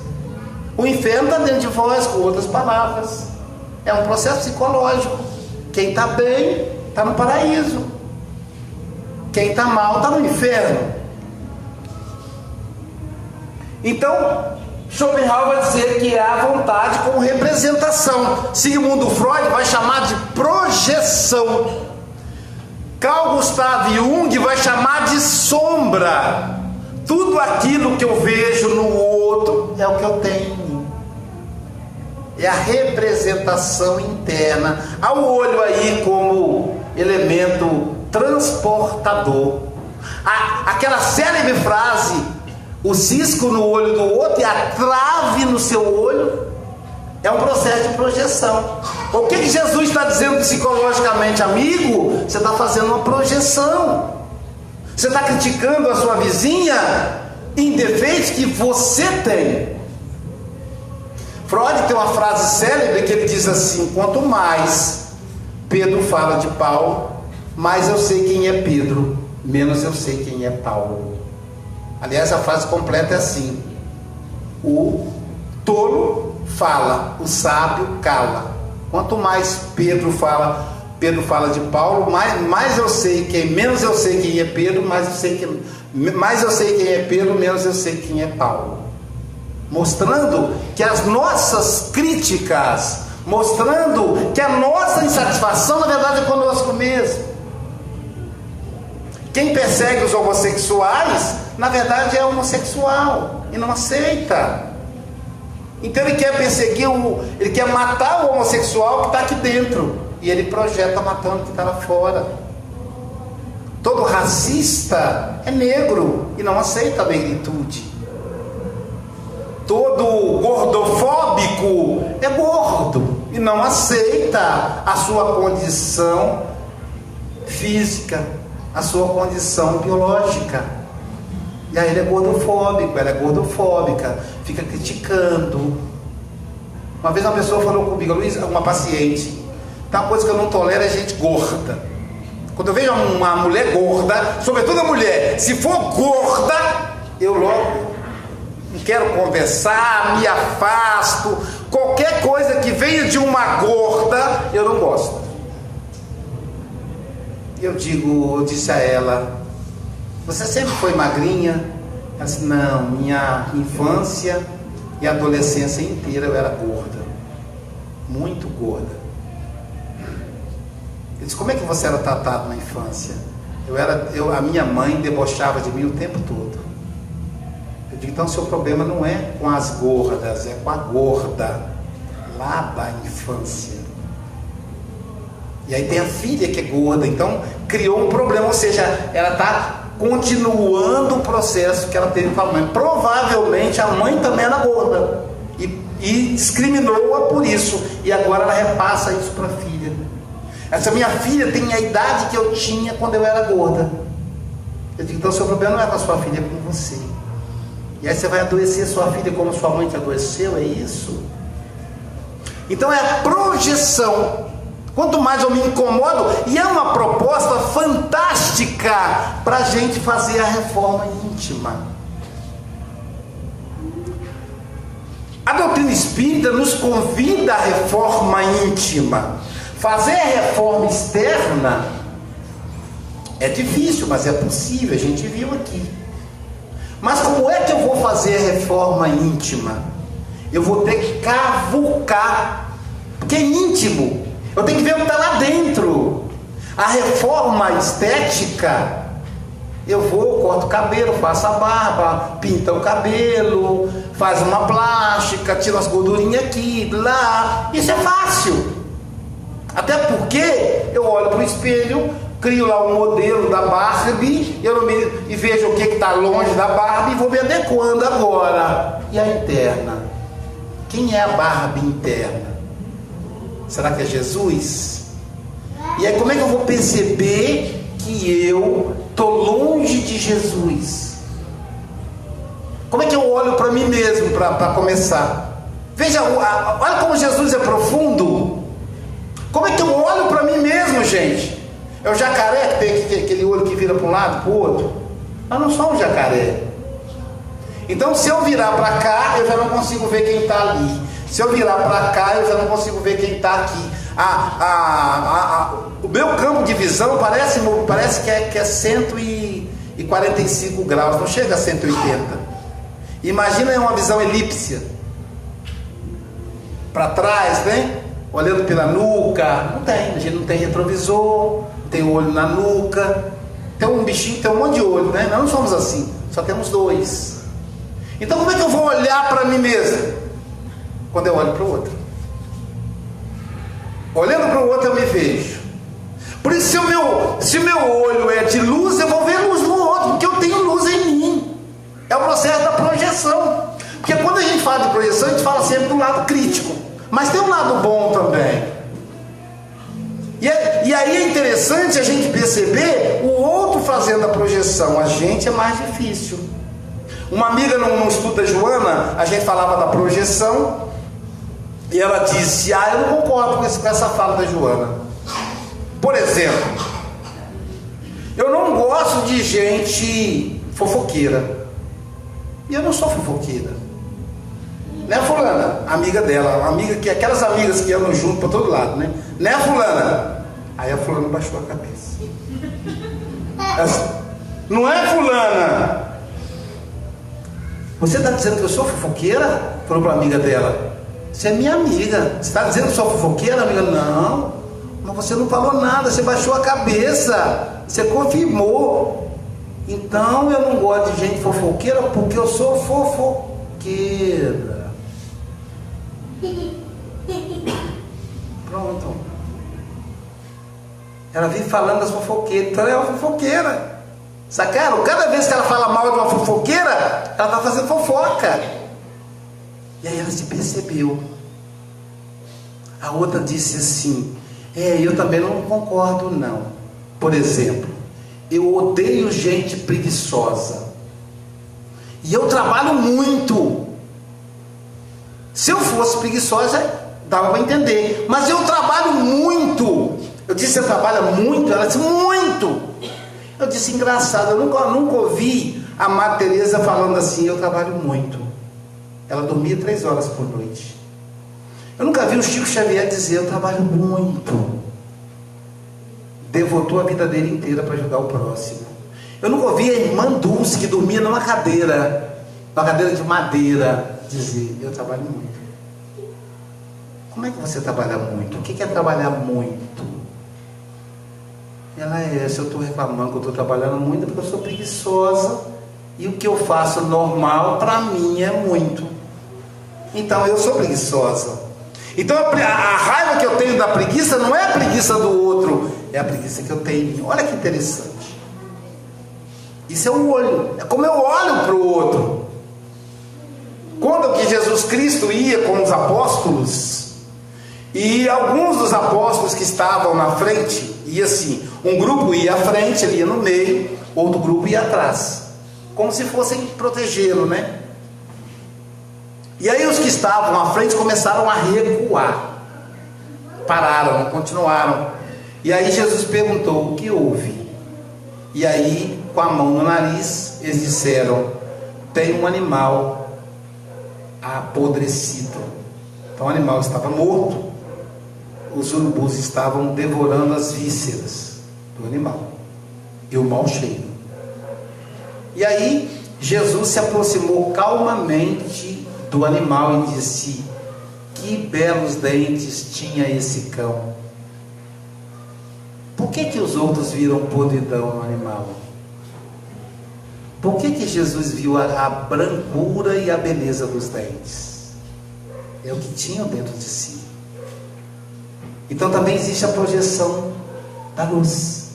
O inferno está dentro de vós, com outras palavras. É um processo psicológico. Quem está bem está no paraíso, quem está mal está no inferno. Então, Schopenhauer vai dizer que é a vontade como representação. Sigmund Freud vai chamar de projeção. Carl Gustav Jung vai chamar de sombra. Tudo aquilo que eu vejo no outro é o que eu tenho. É a representação interna. Há o olho aí como elemento transportador. Aquela célebre frase: o cisco no olho do outro e a trave no seu olho, é um processo de projeção. O que Jesus está dizendo psicologicamente? Amigo, você está fazendo uma projeção. Você está criticando a sua vizinha em defeitos que você tem. Freud tem uma frase célebre que ele diz assim: quanto mais Pedro fala de Paulo, mais eu sei quem é Pedro, menos eu sei quem é Paulo. Aliás, a frase completa é assim: o tolo fala, o sábio cala. Quanto mais Pedro fala de Paulo, mais eu sei quem, menos eu sei quem é Pedro, mais eu sei quem é Pedro, menos eu sei quem é Paulo. Mostrando que as nossas críticas, mostrando que a nossa insatisfação na verdade é conosco mesmo. Quem persegue os homossexuais na verdade é homossexual e não aceita. Então ele quer perseguir, ele quer matar o homossexual que está aqui dentro, e ele projeta matando o que está lá fora. Todo racista é negro e não aceita a negritude. Todo gordofóbico é gordo e não aceita a sua condição física, a sua condição biológica. E aí ele é gordofóbico, ela é gordofóbica, fica criticando. Uma vez uma pessoa falou comigo: Luiz, uma paciente, tá, uma coisa que eu não tolero é gente gorda. Quando eu vejo uma mulher gorda, sobretudo a mulher, se for gorda, eu logo não quero conversar, me afasto. Qualquer coisa que venha de uma gorda, eu não gosto. Eu disse a ela: você sempre foi magrinha? Ela disse: não, minha infância e adolescência inteira eu era gorda, muito gorda. Eu disse: como é que você era tratado na infância? A minha mãe debochava de mim o tempo todo. Eu digo: então seu problema não é com as gordas, é com a gorda lá da infância. E aí tem a filha que é gorda, então criou um problema, ou seja, ela está continuando o processo que ela teve com a mãe. Provavelmente a mãe também era gorda e discriminou-a por isso, e agora ela repassa isso para a filha. Essa minha filha tem a idade que eu tinha quando eu era gorda. Eu digo: então seu problema não é com a sua filha, é com você. E aí você vai adoecer sua filha como sua mãe te adoeceu, é isso? Então é a projeção. Quanto mais eu me incomodo, e é uma proposta fantástica para a gente fazer a reforma íntima. A doutrina espírita nos convida à reforma íntima. Fazer a reforma externa é difícil, mas é possível, a gente viu aqui. Mas como é que eu vou fazer a reforma íntima? Eu vou ter que cavucar, porque é íntimo. Eu tenho que ver o que está lá dentro. A reforma estética, eu vou, corto o cabelo, faço a barba, pinta o cabelo, faz uma plástica, tira as gordurinhas aqui, lá. Isso é fácil. Até porque eu olho para o espelho, crio lá um modelo da Barbie, e vejo o que está longe da Barbie e vou me adequando agora. E a interna? Quem é a Barbie interna? Será que é Jesus? E aí como é que eu vou perceber que eu estou longe de Jesus? Como é que eu olho para mim mesmo para começar? Veja, olha como Jesus é profundo. Como é que eu olho para mim mesmo, gente? É o jacaré que tem aquele olho que vira para um lado, para o outro? Nós não somos jacaré. Então se eu virar para cá, eu já não consigo ver quem está ali. Se eu virar para cá, eu já não consigo ver quem está aqui. O meu campo de visão parece que é 145 graus, não chega a 180. Imagina uma visão elipse. Para trás, né? Olhando pela nuca. Não tem, a gente não tem retrovisor, não tem olho na nuca. Tem um bichinho, tem um monte de olho, né? Nós não somos assim, só temos 2. Então como é que eu vou olhar para mim mesmo? Quando eu olho para o outro. Olhando para o outro eu me vejo. Por isso se o meu olho é de luz, eu vou ver luz no outro, porque eu tenho luz em mim. É o processo da projeção. Porque quando a gente fala de projeção, a gente fala sempre do lado crítico, mas tem um lado bom também. E aí é interessante a gente perceber o outro fazendo a projeção. A gente é mais difícil. Uma amiga no estudo da Joana, a gente falava da projeção, e ela disse: eu não concordo com essa fala da Joana. Por exemplo, eu não gosto de gente fofoqueira. E eu não sou fofoqueira. Né, fulana? Amiga dela, aquelas amigas que andam junto para todo lado, né? Né, fulana? Aí a fulana baixou a cabeça. Não é, fulana? Você está dizendo que eu sou fofoqueira? Falou para a amiga dela. Você é minha amiga. Você está dizendo que sou fofoqueira, amiga? Não, mas você não falou nada, você baixou a cabeça, você confirmou. Então eu não gosto de gente fofoqueira porque eu sou fofoqueira. Pronto. Ela vive falando das fofoqueiras, então ela é uma fofoqueira. Sacaram? Cada vez que ela fala mal de uma fofoqueira, ela está fazendo fofoca. E aí ela se percebeu. A outra disse assim: eu também não concordo não. Por exemplo, eu odeio gente preguiçosa. E eu trabalho muito. Se eu fosse preguiçosa, dava para entender. Mas eu trabalho muito. Eu disse: você trabalha muito? Ela disse: muito. muito. Eu disse, engraçado, eu nunca ouvi a Madre Teresa falando assim, eu trabalho muito. Ela dormia 3 horas por noite. Eu nunca vi o Chico Xavier dizer, eu trabalho muito. Devotou a vida dele inteira para ajudar o próximo. Eu nunca ouvi a irmã Dulce, que dormia numa cadeira de madeira, dizer, eu trabalho muito. Como é que você trabalha muito? O que é trabalhar muito? Ela se eu estou reclamando que eu estou trabalhando muito, é porque eu sou preguiçosa, e o que eu faço normal, para mim, é muito. Então, eu sou preguiçosa. Então, a raiva que eu tenho da preguiça, não é a preguiça do outro, é a preguiça que eu tenho. Olha que interessante. Isso é o olho, é como eu olho para o outro. Quando que Jesus Cristo ia com os apóstolos, e alguns dos apóstolos que estavam na frente, ia assim, um grupo ia à frente, ele ia no meio, outro grupo ia atrás, como se fossem protegê-lo, né? E aí os que estavam à frente começaram a recuar, pararam, não continuaram. E aí Jesus perguntou, o que houve? E aí, com a mão no nariz, eles disseram, tem um animal apodrecido. Então o animal estava morto, os urubus estavam devorando as vísceras do animal e o mau cheiro. E aí Jesus se aproximou calmamente do animal e disse, que belos dentes tinha esse cão. Por que os outros viram podridão no animal? Por que Jesus viu a brancura e a beleza dos dentes? É o que tinham dentro de si. Então também existe a projeção da luz.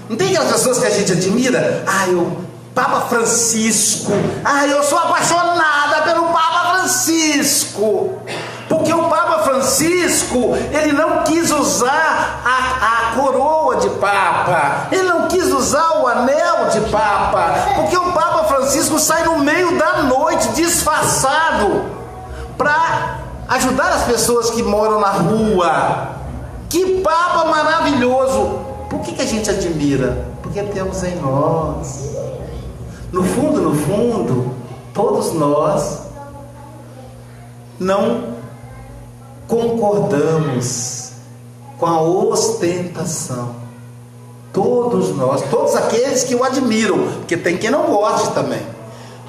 Não tem aquelas pessoas que a gente admira? O Papa Francisco. Eu sou apaixonada pelo Papa Francisco. Porque o Papa Francisco, ele não quis usar a coroa de Papa. Ele não quis usar o anel de Papa. Porque o Papa Francisco sai no meio da noite, disfarçado, para ajudar as pessoas que moram na rua. Que Papa maravilhoso! Por que a gente admira? Porque temos em nós. No fundo, todos nós não concordamos com a ostentação. Todos nós, todos aqueles que o admiram, porque tem quem não goste também.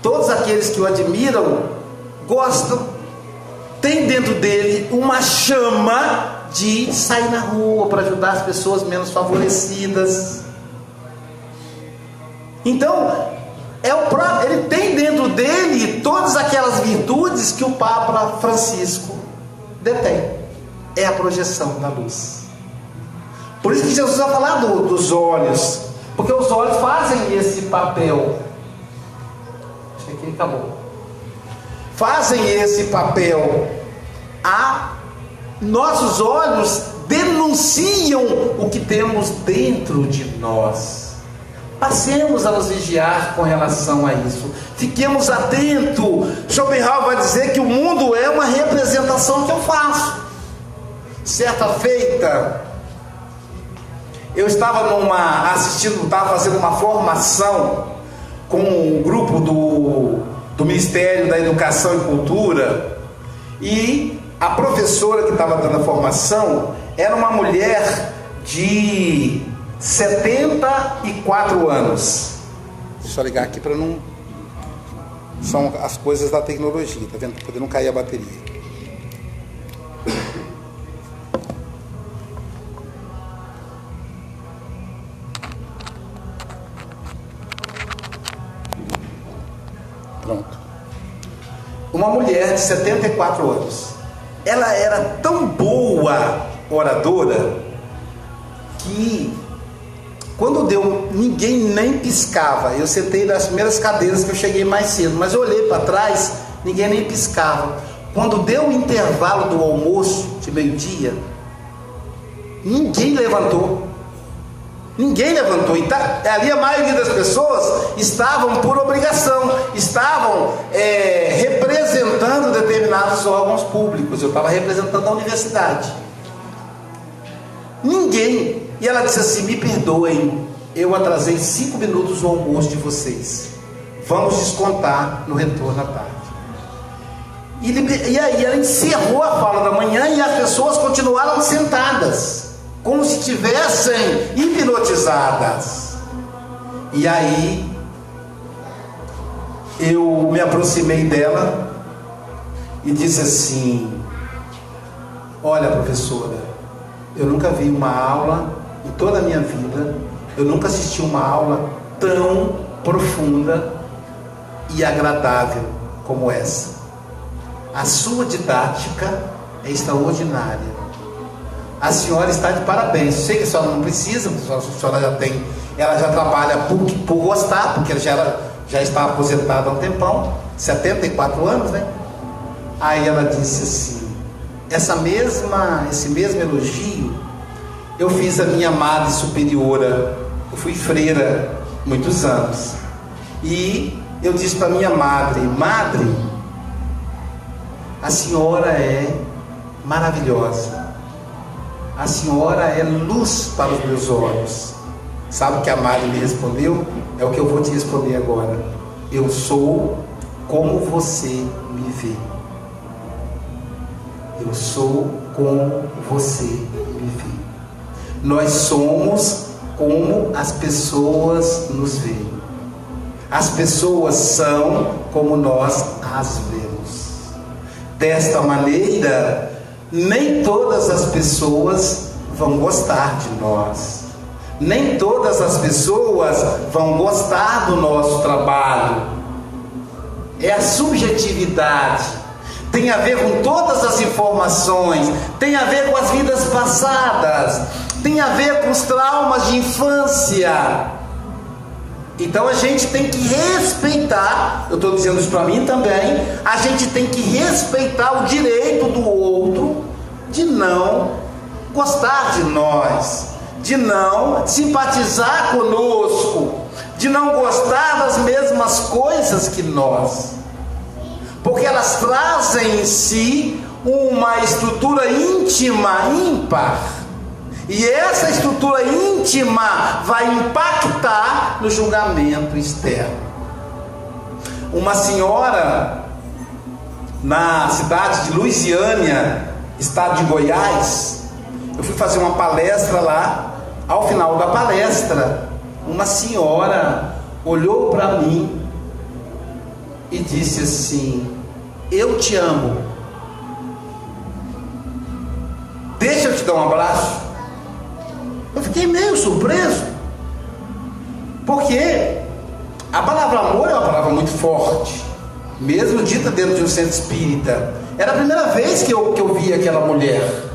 Todos aqueles que o admiram, gostam, tem dentro dele uma chama de sair na rua para ajudar as pessoas menos favorecidas. Então, ele tem dentro dele todas aquelas virtudes que o Papa Francisco detém. É a projeção da luz. Por isso que Jesus vai falar dos olhos, porque os olhos fazem esse papel. Acho que acabou. Fazem esse papel. Nossos olhos denunciam o que temos dentro de nós. Passemos a nos vigiar com relação a isso. Fiquemos atentos. Schopenhauer vai dizer que o mundo é uma representação que eu faço. Certa feita, eu estava fazendo uma formação com um grupo do Ministério da Educação e Cultura, e a professora que estava dando a formação era uma mulher de 74 anos. Deixa eu ligar aqui para não... São as coisas da tecnologia, tá vendo? Para poder não cair a bateria. Pronto. Uma mulher de 74 anos. Ela era tão boa oradora que quando deu, ninguém nem piscava. Eu sentei nas primeiras cadeiras que eu cheguei mais cedo, mas eu olhei para trás, ninguém nem piscava. Quando deu o intervalo do almoço de meio-dia, ninguém levantou. Ninguém levantou. E ali a maioria das pessoas estavam por obrigação, estavam representando determinados órgãos públicos. Eu estava representando a universidade. Ninguém E ela disse assim: me perdoem, eu atrasei 5 minutos o almoço de vocês, vamos descontar no retorno à tarde. E aí ela encerrou a fala da manhã e as pessoas continuaram sentadas, como se estivessem hipnotizadas. E aí eu me aproximei dela e disse assim: olha, professora, eu nunca vi uma aula em toda a minha vida, eu nunca assisti uma aula tão profunda e agradável como essa. A sua didática é extraordinária. A senhora está de parabéns. Sei que a senhora não precisa, a senhora ela já trabalha por gostar, porque ela já está aposentada há um tempão, 74 anos, né? Aí ela disse assim: esse mesmo elogio eu fiz a minha madre superiora. Eu fui freira muitos anos, e eu disse para minha madre: madre, a senhora é maravilhosa, a senhora é luz para os meus olhos. Sabe o que a madre me respondeu? É o que eu vou te responder agora: eu sou como você me vê. Eu sou como você me vê. Nós somos como as pessoas nos veem. As pessoas são como nós as vemos. Desta maneira, nem todas as pessoas vão gostar de nós. Nem todas as pessoas vão gostar do nosso trabalho. É a subjetividade. Tem a ver com todas as informações, tem a ver com as vidas passadas, tem a ver com os traumas de infância. Então a gente tem que respeitar, eu estou dizendo isso para mim também, a gente tem que respeitar o direito do outro de não gostar de nós, de não simpatizar conosco, de não gostar das mesmas coisas que nós. Porque elas trazem em si uma estrutura íntima ímpar. E essa estrutura íntima vai impactar no julgamento externo. Uma senhora na cidade de Luisiânia, estado de Goiás, eu fui fazer uma palestra lá. Ao final da palestra, uma senhora olhou para mim e disse assim: eu te amo, deixa eu te dar um abraço. Eu fiquei meio surpreso, porque a palavra amor é uma palavra muito forte, mesmo dita dentro de um centro espírita. Era a primeira vez que eu vi aquela mulher.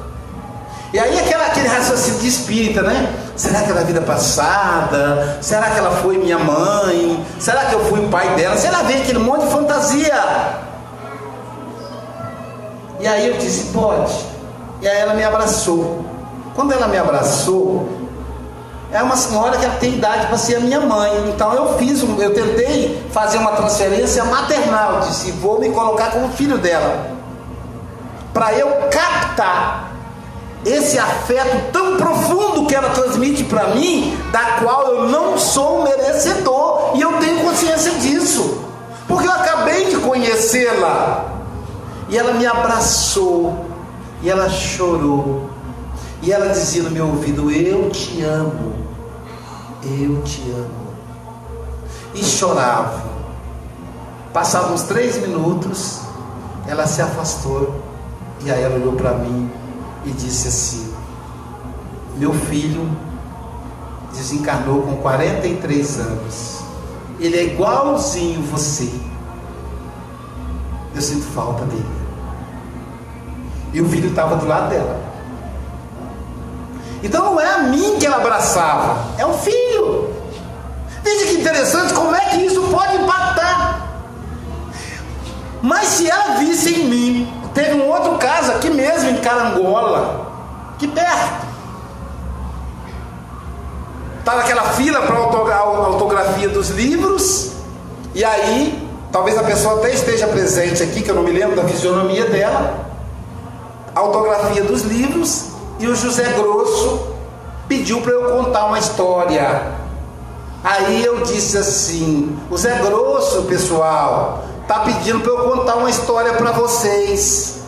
E aí aquele raciocínio de espírita, né? Será que era a vida passada? Será que ela foi minha mãe? Será que eu fui o pai dela? Será que veio aquele monte de fantasia? E aí eu disse: pode. E aí ela me abraçou. Quando ela me abraçou, é uma senhora que ela tem idade para ser a minha mãe. Então eu tentei fazer uma transferência maternal. Disse: vou me colocar como filho dela, para eu captar esse afeto tão profundo que ela transmite para mim, da qual eu não sou merecedor, e eu tenho consciência disso, porque eu acabei de conhecê-la. E ela me abraçou, e ela chorou, e ela dizia no meu ouvido: eu te amo, eu te amo. E chorava. Passavam uns 3 minutos, ela se afastou, e aí ela olhou para mim e disse assim: meu filho desencarnou com 43 anos, ele é igualzinho você, eu sinto falta dele. E o filho estava do lado dela. Então não é a mim que ela abraçava, é o filho. Veja que interessante como é que isso pode impactar. Mas se ela visse em mim, teve um outro caso aqui mesmo em Carangola, aqui perto, estava aquela fila para a autografia dos livros, e aí talvez a pessoa até esteja presente aqui, que eu não me lembro da fisionomia dela. Autografia dos livros, e o José Grosso pediu para eu contar uma história. Aí eu disse assim: o Zé Grosso, pessoal, está pedindo para eu contar uma história para vocês.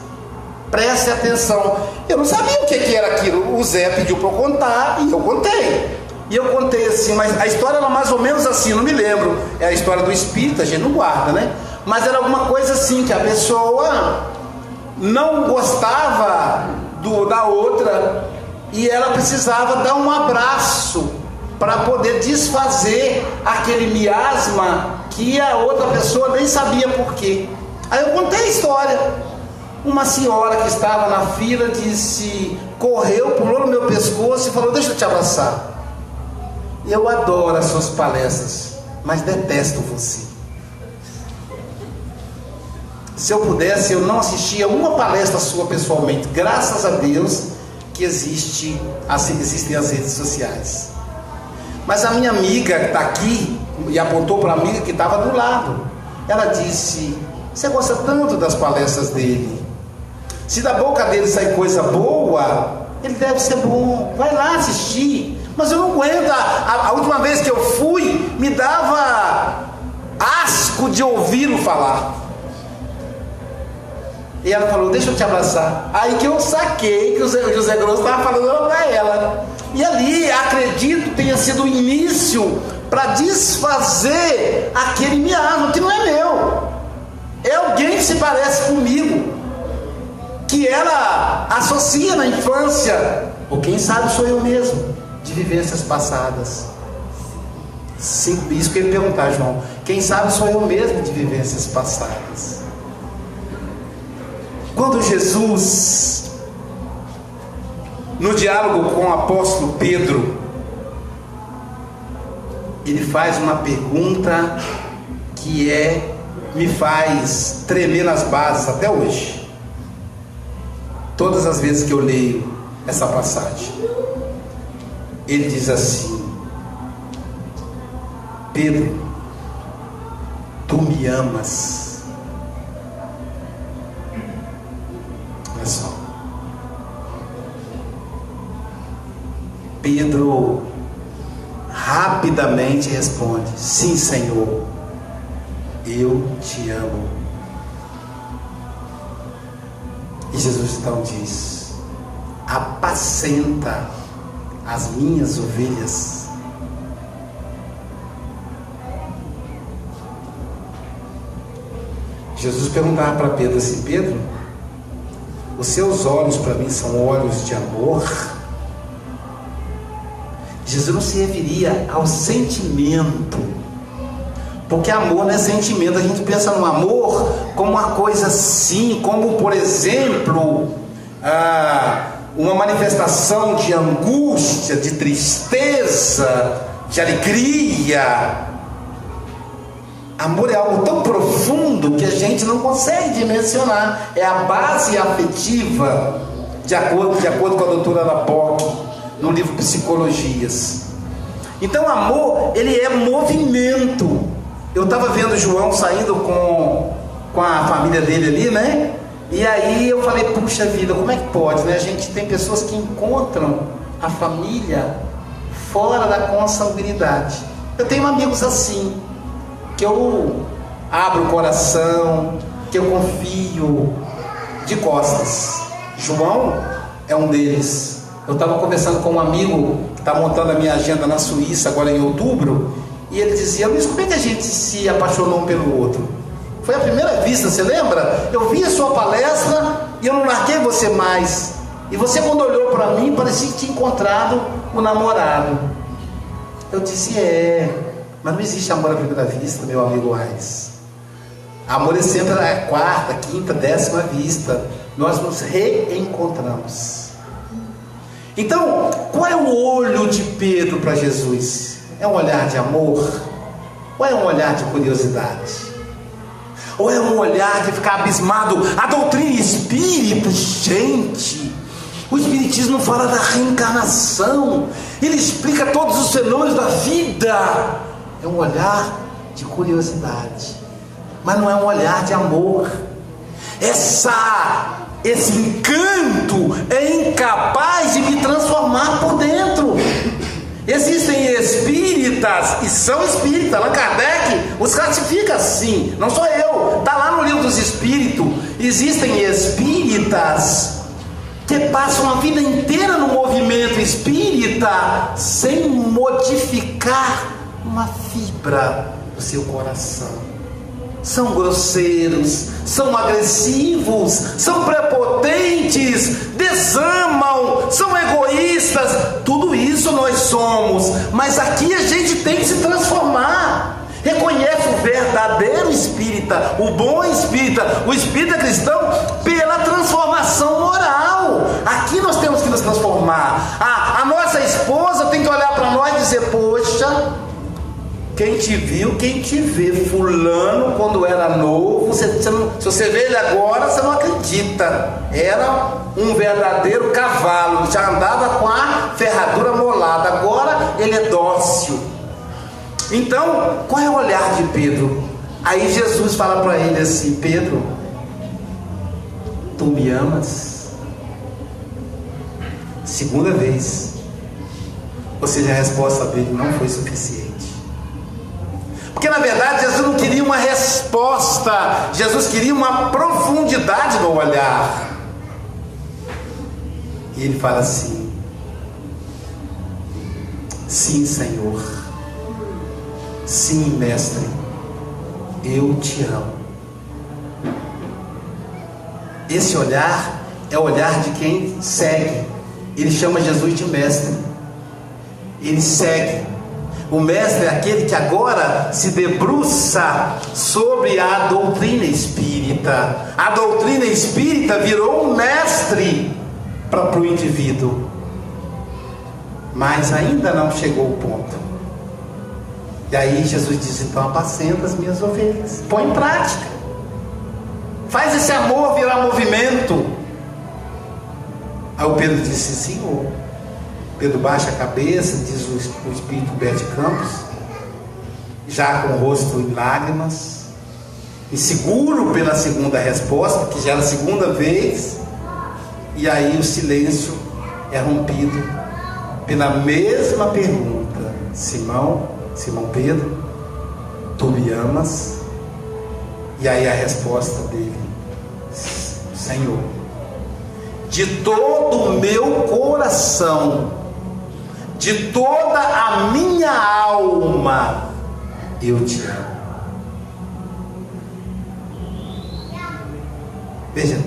Preste atenção. Eu não sabia o que era aquilo. O Zé pediu para eu contar e eu contei. E eu contei assim, mas a história era mais ou menos assim, não me lembro. É a história do espírito, a gente não guarda, né? Mas era alguma coisa assim, que a pessoa não gostava da outra e ela precisava dar um abraço para poder desfazer aquele miasma que a outra pessoa nem sabia por quê. Aí eu contei a história. Uma senhora que estava na fila disse, correu, pulou no meu pescoço e falou: deixa eu te abraçar. Eu adoro as suas palestras, mas detesto você. Se eu pudesse, eu não assistia uma palestra sua pessoalmente. Graças a Deus que existem as redes sociais. Mas a minha amiga que está aqui, e apontou para a amiga que estava do lado, ela disse: você gosta tanto das palestras dele, se da boca dele sai coisa boa, ele deve ser bom, vai lá assistir. Mas eu não aguento, a última vez que eu fui, me dava asco de ouvi-lo falar. E ela falou: deixa eu te abraçar. Aí que eu saquei que o José Grosso estava falando para ela. E ali, acredito, tenha sido o início para desfazer aquele miasma que não é meu. É alguém que se parece comigo, que ela associa na infância, ou quem sabe sou eu mesmo, de vivências passadas. Sim, isso que eu ia perguntar, João. Quem sabe sou eu mesmo de vivências passadas. Quando Jesus, no diálogo com o apóstolo Pedro, ele faz uma pergunta que me faz tremer nas bases até hoje. Todas as vezes que eu leio essa passagem, ele diz assim: Pedro, tu me amas? Olha só. Pedro rapidamente responde: sim, Senhor, eu te amo. E Jesus então diz: apacenta as minhas ovelhas. Jesus perguntava para Pedro assim: Pedro, os seus olhos para mim são olhos de amor? Jesus não se referia ao sentimento, porque amor não é sentimento. A gente pensa no amor como uma coisa assim, como por exemplo uma manifestação de angústia, de tristeza, de alegria. Amor é algo tão profundo que a gente não consegue dimensionar. É a base afetiva, de acordo com a doutora Laporte, no livro Psicologias. Então amor, ele é movimento. Eu estava vendo o João saindo com a família dele ali, né? E aí eu falei: puxa vida, como é que pode, né? A gente tem pessoas que encontram a família fora da consanguinidade. Eu tenho amigos assim, que eu abro o coração, que eu confio de costas. João é um deles. Eu estava conversando com um amigo que está montando a minha agenda na Suíça agora em outubro, e ele dizia: Luiz, como é que a gente se apaixonou um pelo outro? Foi a primeira vista, você lembra? Eu vi a sua palestra e eu não larguei você mais. E você, quando olhou para mim, parecia que tinha encontrado o namorado. Eu disse: mas não existe amor à primeira vista, meu amigo Ais. Amor é sempre a quarta, quinta, 10ª vista. Nós nos reencontramos. Então, qual é o olho de Pedro para Jesus? É um olhar de amor? Ou é um olhar de curiosidade? Ou é um olhar de ficar abismado? A doutrina espírita, gente, o espiritismo não fala da reencarnação, ele explica todos os fenômenos da vida. É um olhar de curiosidade, mas não é um olhar de amor. Essa esse encanto é incapaz de me transformar por dentro. Existem espíritas, e são espíritas, Allan Kardec os classifica assim, não sou eu, está lá no livro dos espíritos. Existem espíritas que passam a vida inteira no movimento espírita sem modificar uma fibra do seu coração. São grosseiros, são agressivos, são prepotentes, desamam, são egoístas. Tudo isso nós somos, mas aqui a gente tem que se transformar. Reconhece o verdadeiro espírita, o bom espírita, o espírita cristão, pela transformação moral. Aqui nós temos que nos transformar. A nossa esposa tem que olhar para nós e dizer: poxa, quem te viu, quem te vê, fulano quando era novo, se você vê ele agora, você não acredita. Era um verdadeiro cavalo, já andava com a ferradura molada, agora ele é dócil. Então, qual é o olhar de Pedro? Aí Jesus fala para ele assim: Pedro, tu me amas? Segunda vez. Ou seja, a resposta dele não foi suficiente. Porque na verdade Jesus não queria uma resposta, Jesus queria uma profundidade no olhar. E ele fala assim: sim, Senhor, sim, mestre, eu te amo. Esse olhar é o olhar de quem segue. Ele chama Jesus de mestre. Ele segue. O mestre é aquele que agora se debruça sobre a doutrina espírita. A doutrina espírita virou um mestre para o indivíduo, mas ainda não chegou ao ponto. E aí Jesus diz: então apacenta as minhas ovelhas. Põe em prática, faz esse amor virar movimento. Aí o Pedro disse: Senhor. Pedro baixa a cabeça, diz o espírito Humberto de Campos, já com o rosto em lágrimas, inseguro pela segunda resposta, porque já era a segunda vez. E aí o silêncio é rompido pela mesma pergunta: Simão Pedro, tu me amas? E aí a resposta dele: Senhor, de todo o meu coração, de toda a minha alma, eu te amo. Veja,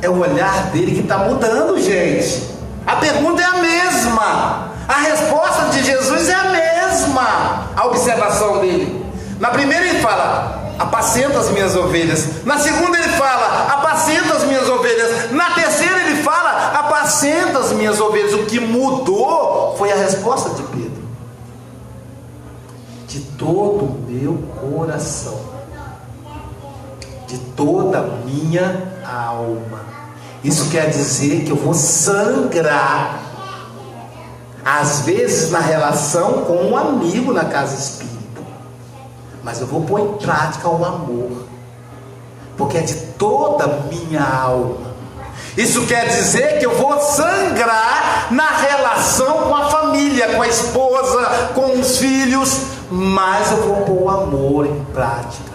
é o olhar dele que está mudando, gente. A pergunta é a mesma, a resposta de Jesus é a mesma. A observação dele: na primeira ele fala: apacenta as minhas ovelhas. Na segunda ele fala: apacenta as minhas ovelhas. Na terceira ele fala: apacenta as minhas ovelhas. O que mudou foi a resposta de Pedro: de todo o meu coração, de toda a minha alma. Isso quer dizer que eu vou sangrar, às vezes na relação com um amigo na casa espírita, mas eu vou pôr em prática o amor, porque é de toda a minha alma. Isso quer dizer que eu vou sangrar na relação com a família, com a esposa, com os filhos, mas eu vou pôr o amor em prática,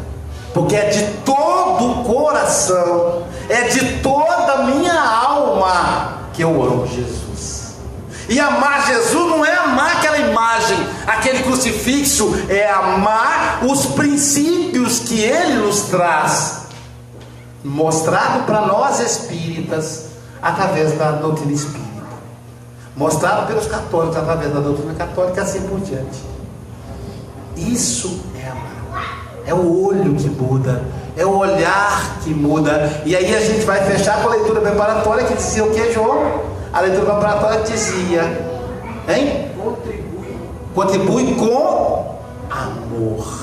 porque é de todo o coração, é de toda a minha alma que eu amo Jesus. E amar Jesus não é amar aquela imagem, aquele crucifixo, é amar os princípios que ele nos traz, mostrado para nós espíritas através da doutrina espírita, mostrado pelos católicos através da doutrina católica, e assim por diante. Isso é amar, é o olho que muda, é o olhar que muda. E aí a gente vai fechar com a leitura preparatória, que dizia o que, João? A leitura preparatória dizia, hein? Contribui com amor.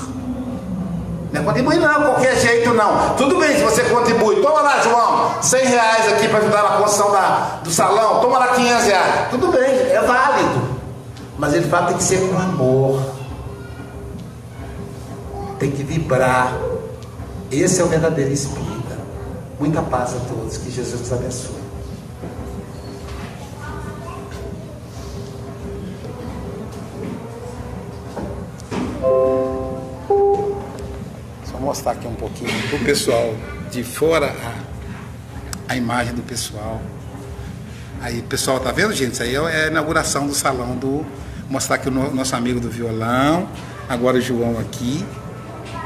Não é contribuir não, qualquer jeito não. Tudo bem se você contribui. Toma lá, João, R$100 aqui para ajudar na construção do salão. Toma lá R$500. Tudo bem, é válido. Mas ele fala que tem que ser com amor. Tem que vibrar. Esse é o verdadeiro espírita. Muita paz a todos, que Jesus nos abençoe. Só mostrar aqui um pouquinho para o pessoal de fora a imagem do pessoal. Aí, pessoal, tá vendo, gente? Isso aí é a inauguração do salão do... Mostrar aqui o nosso amigo do violão. Agora o João aqui.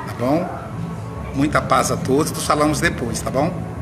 Tá bom? Muita paz a todos. Nos falamos depois, tá bom?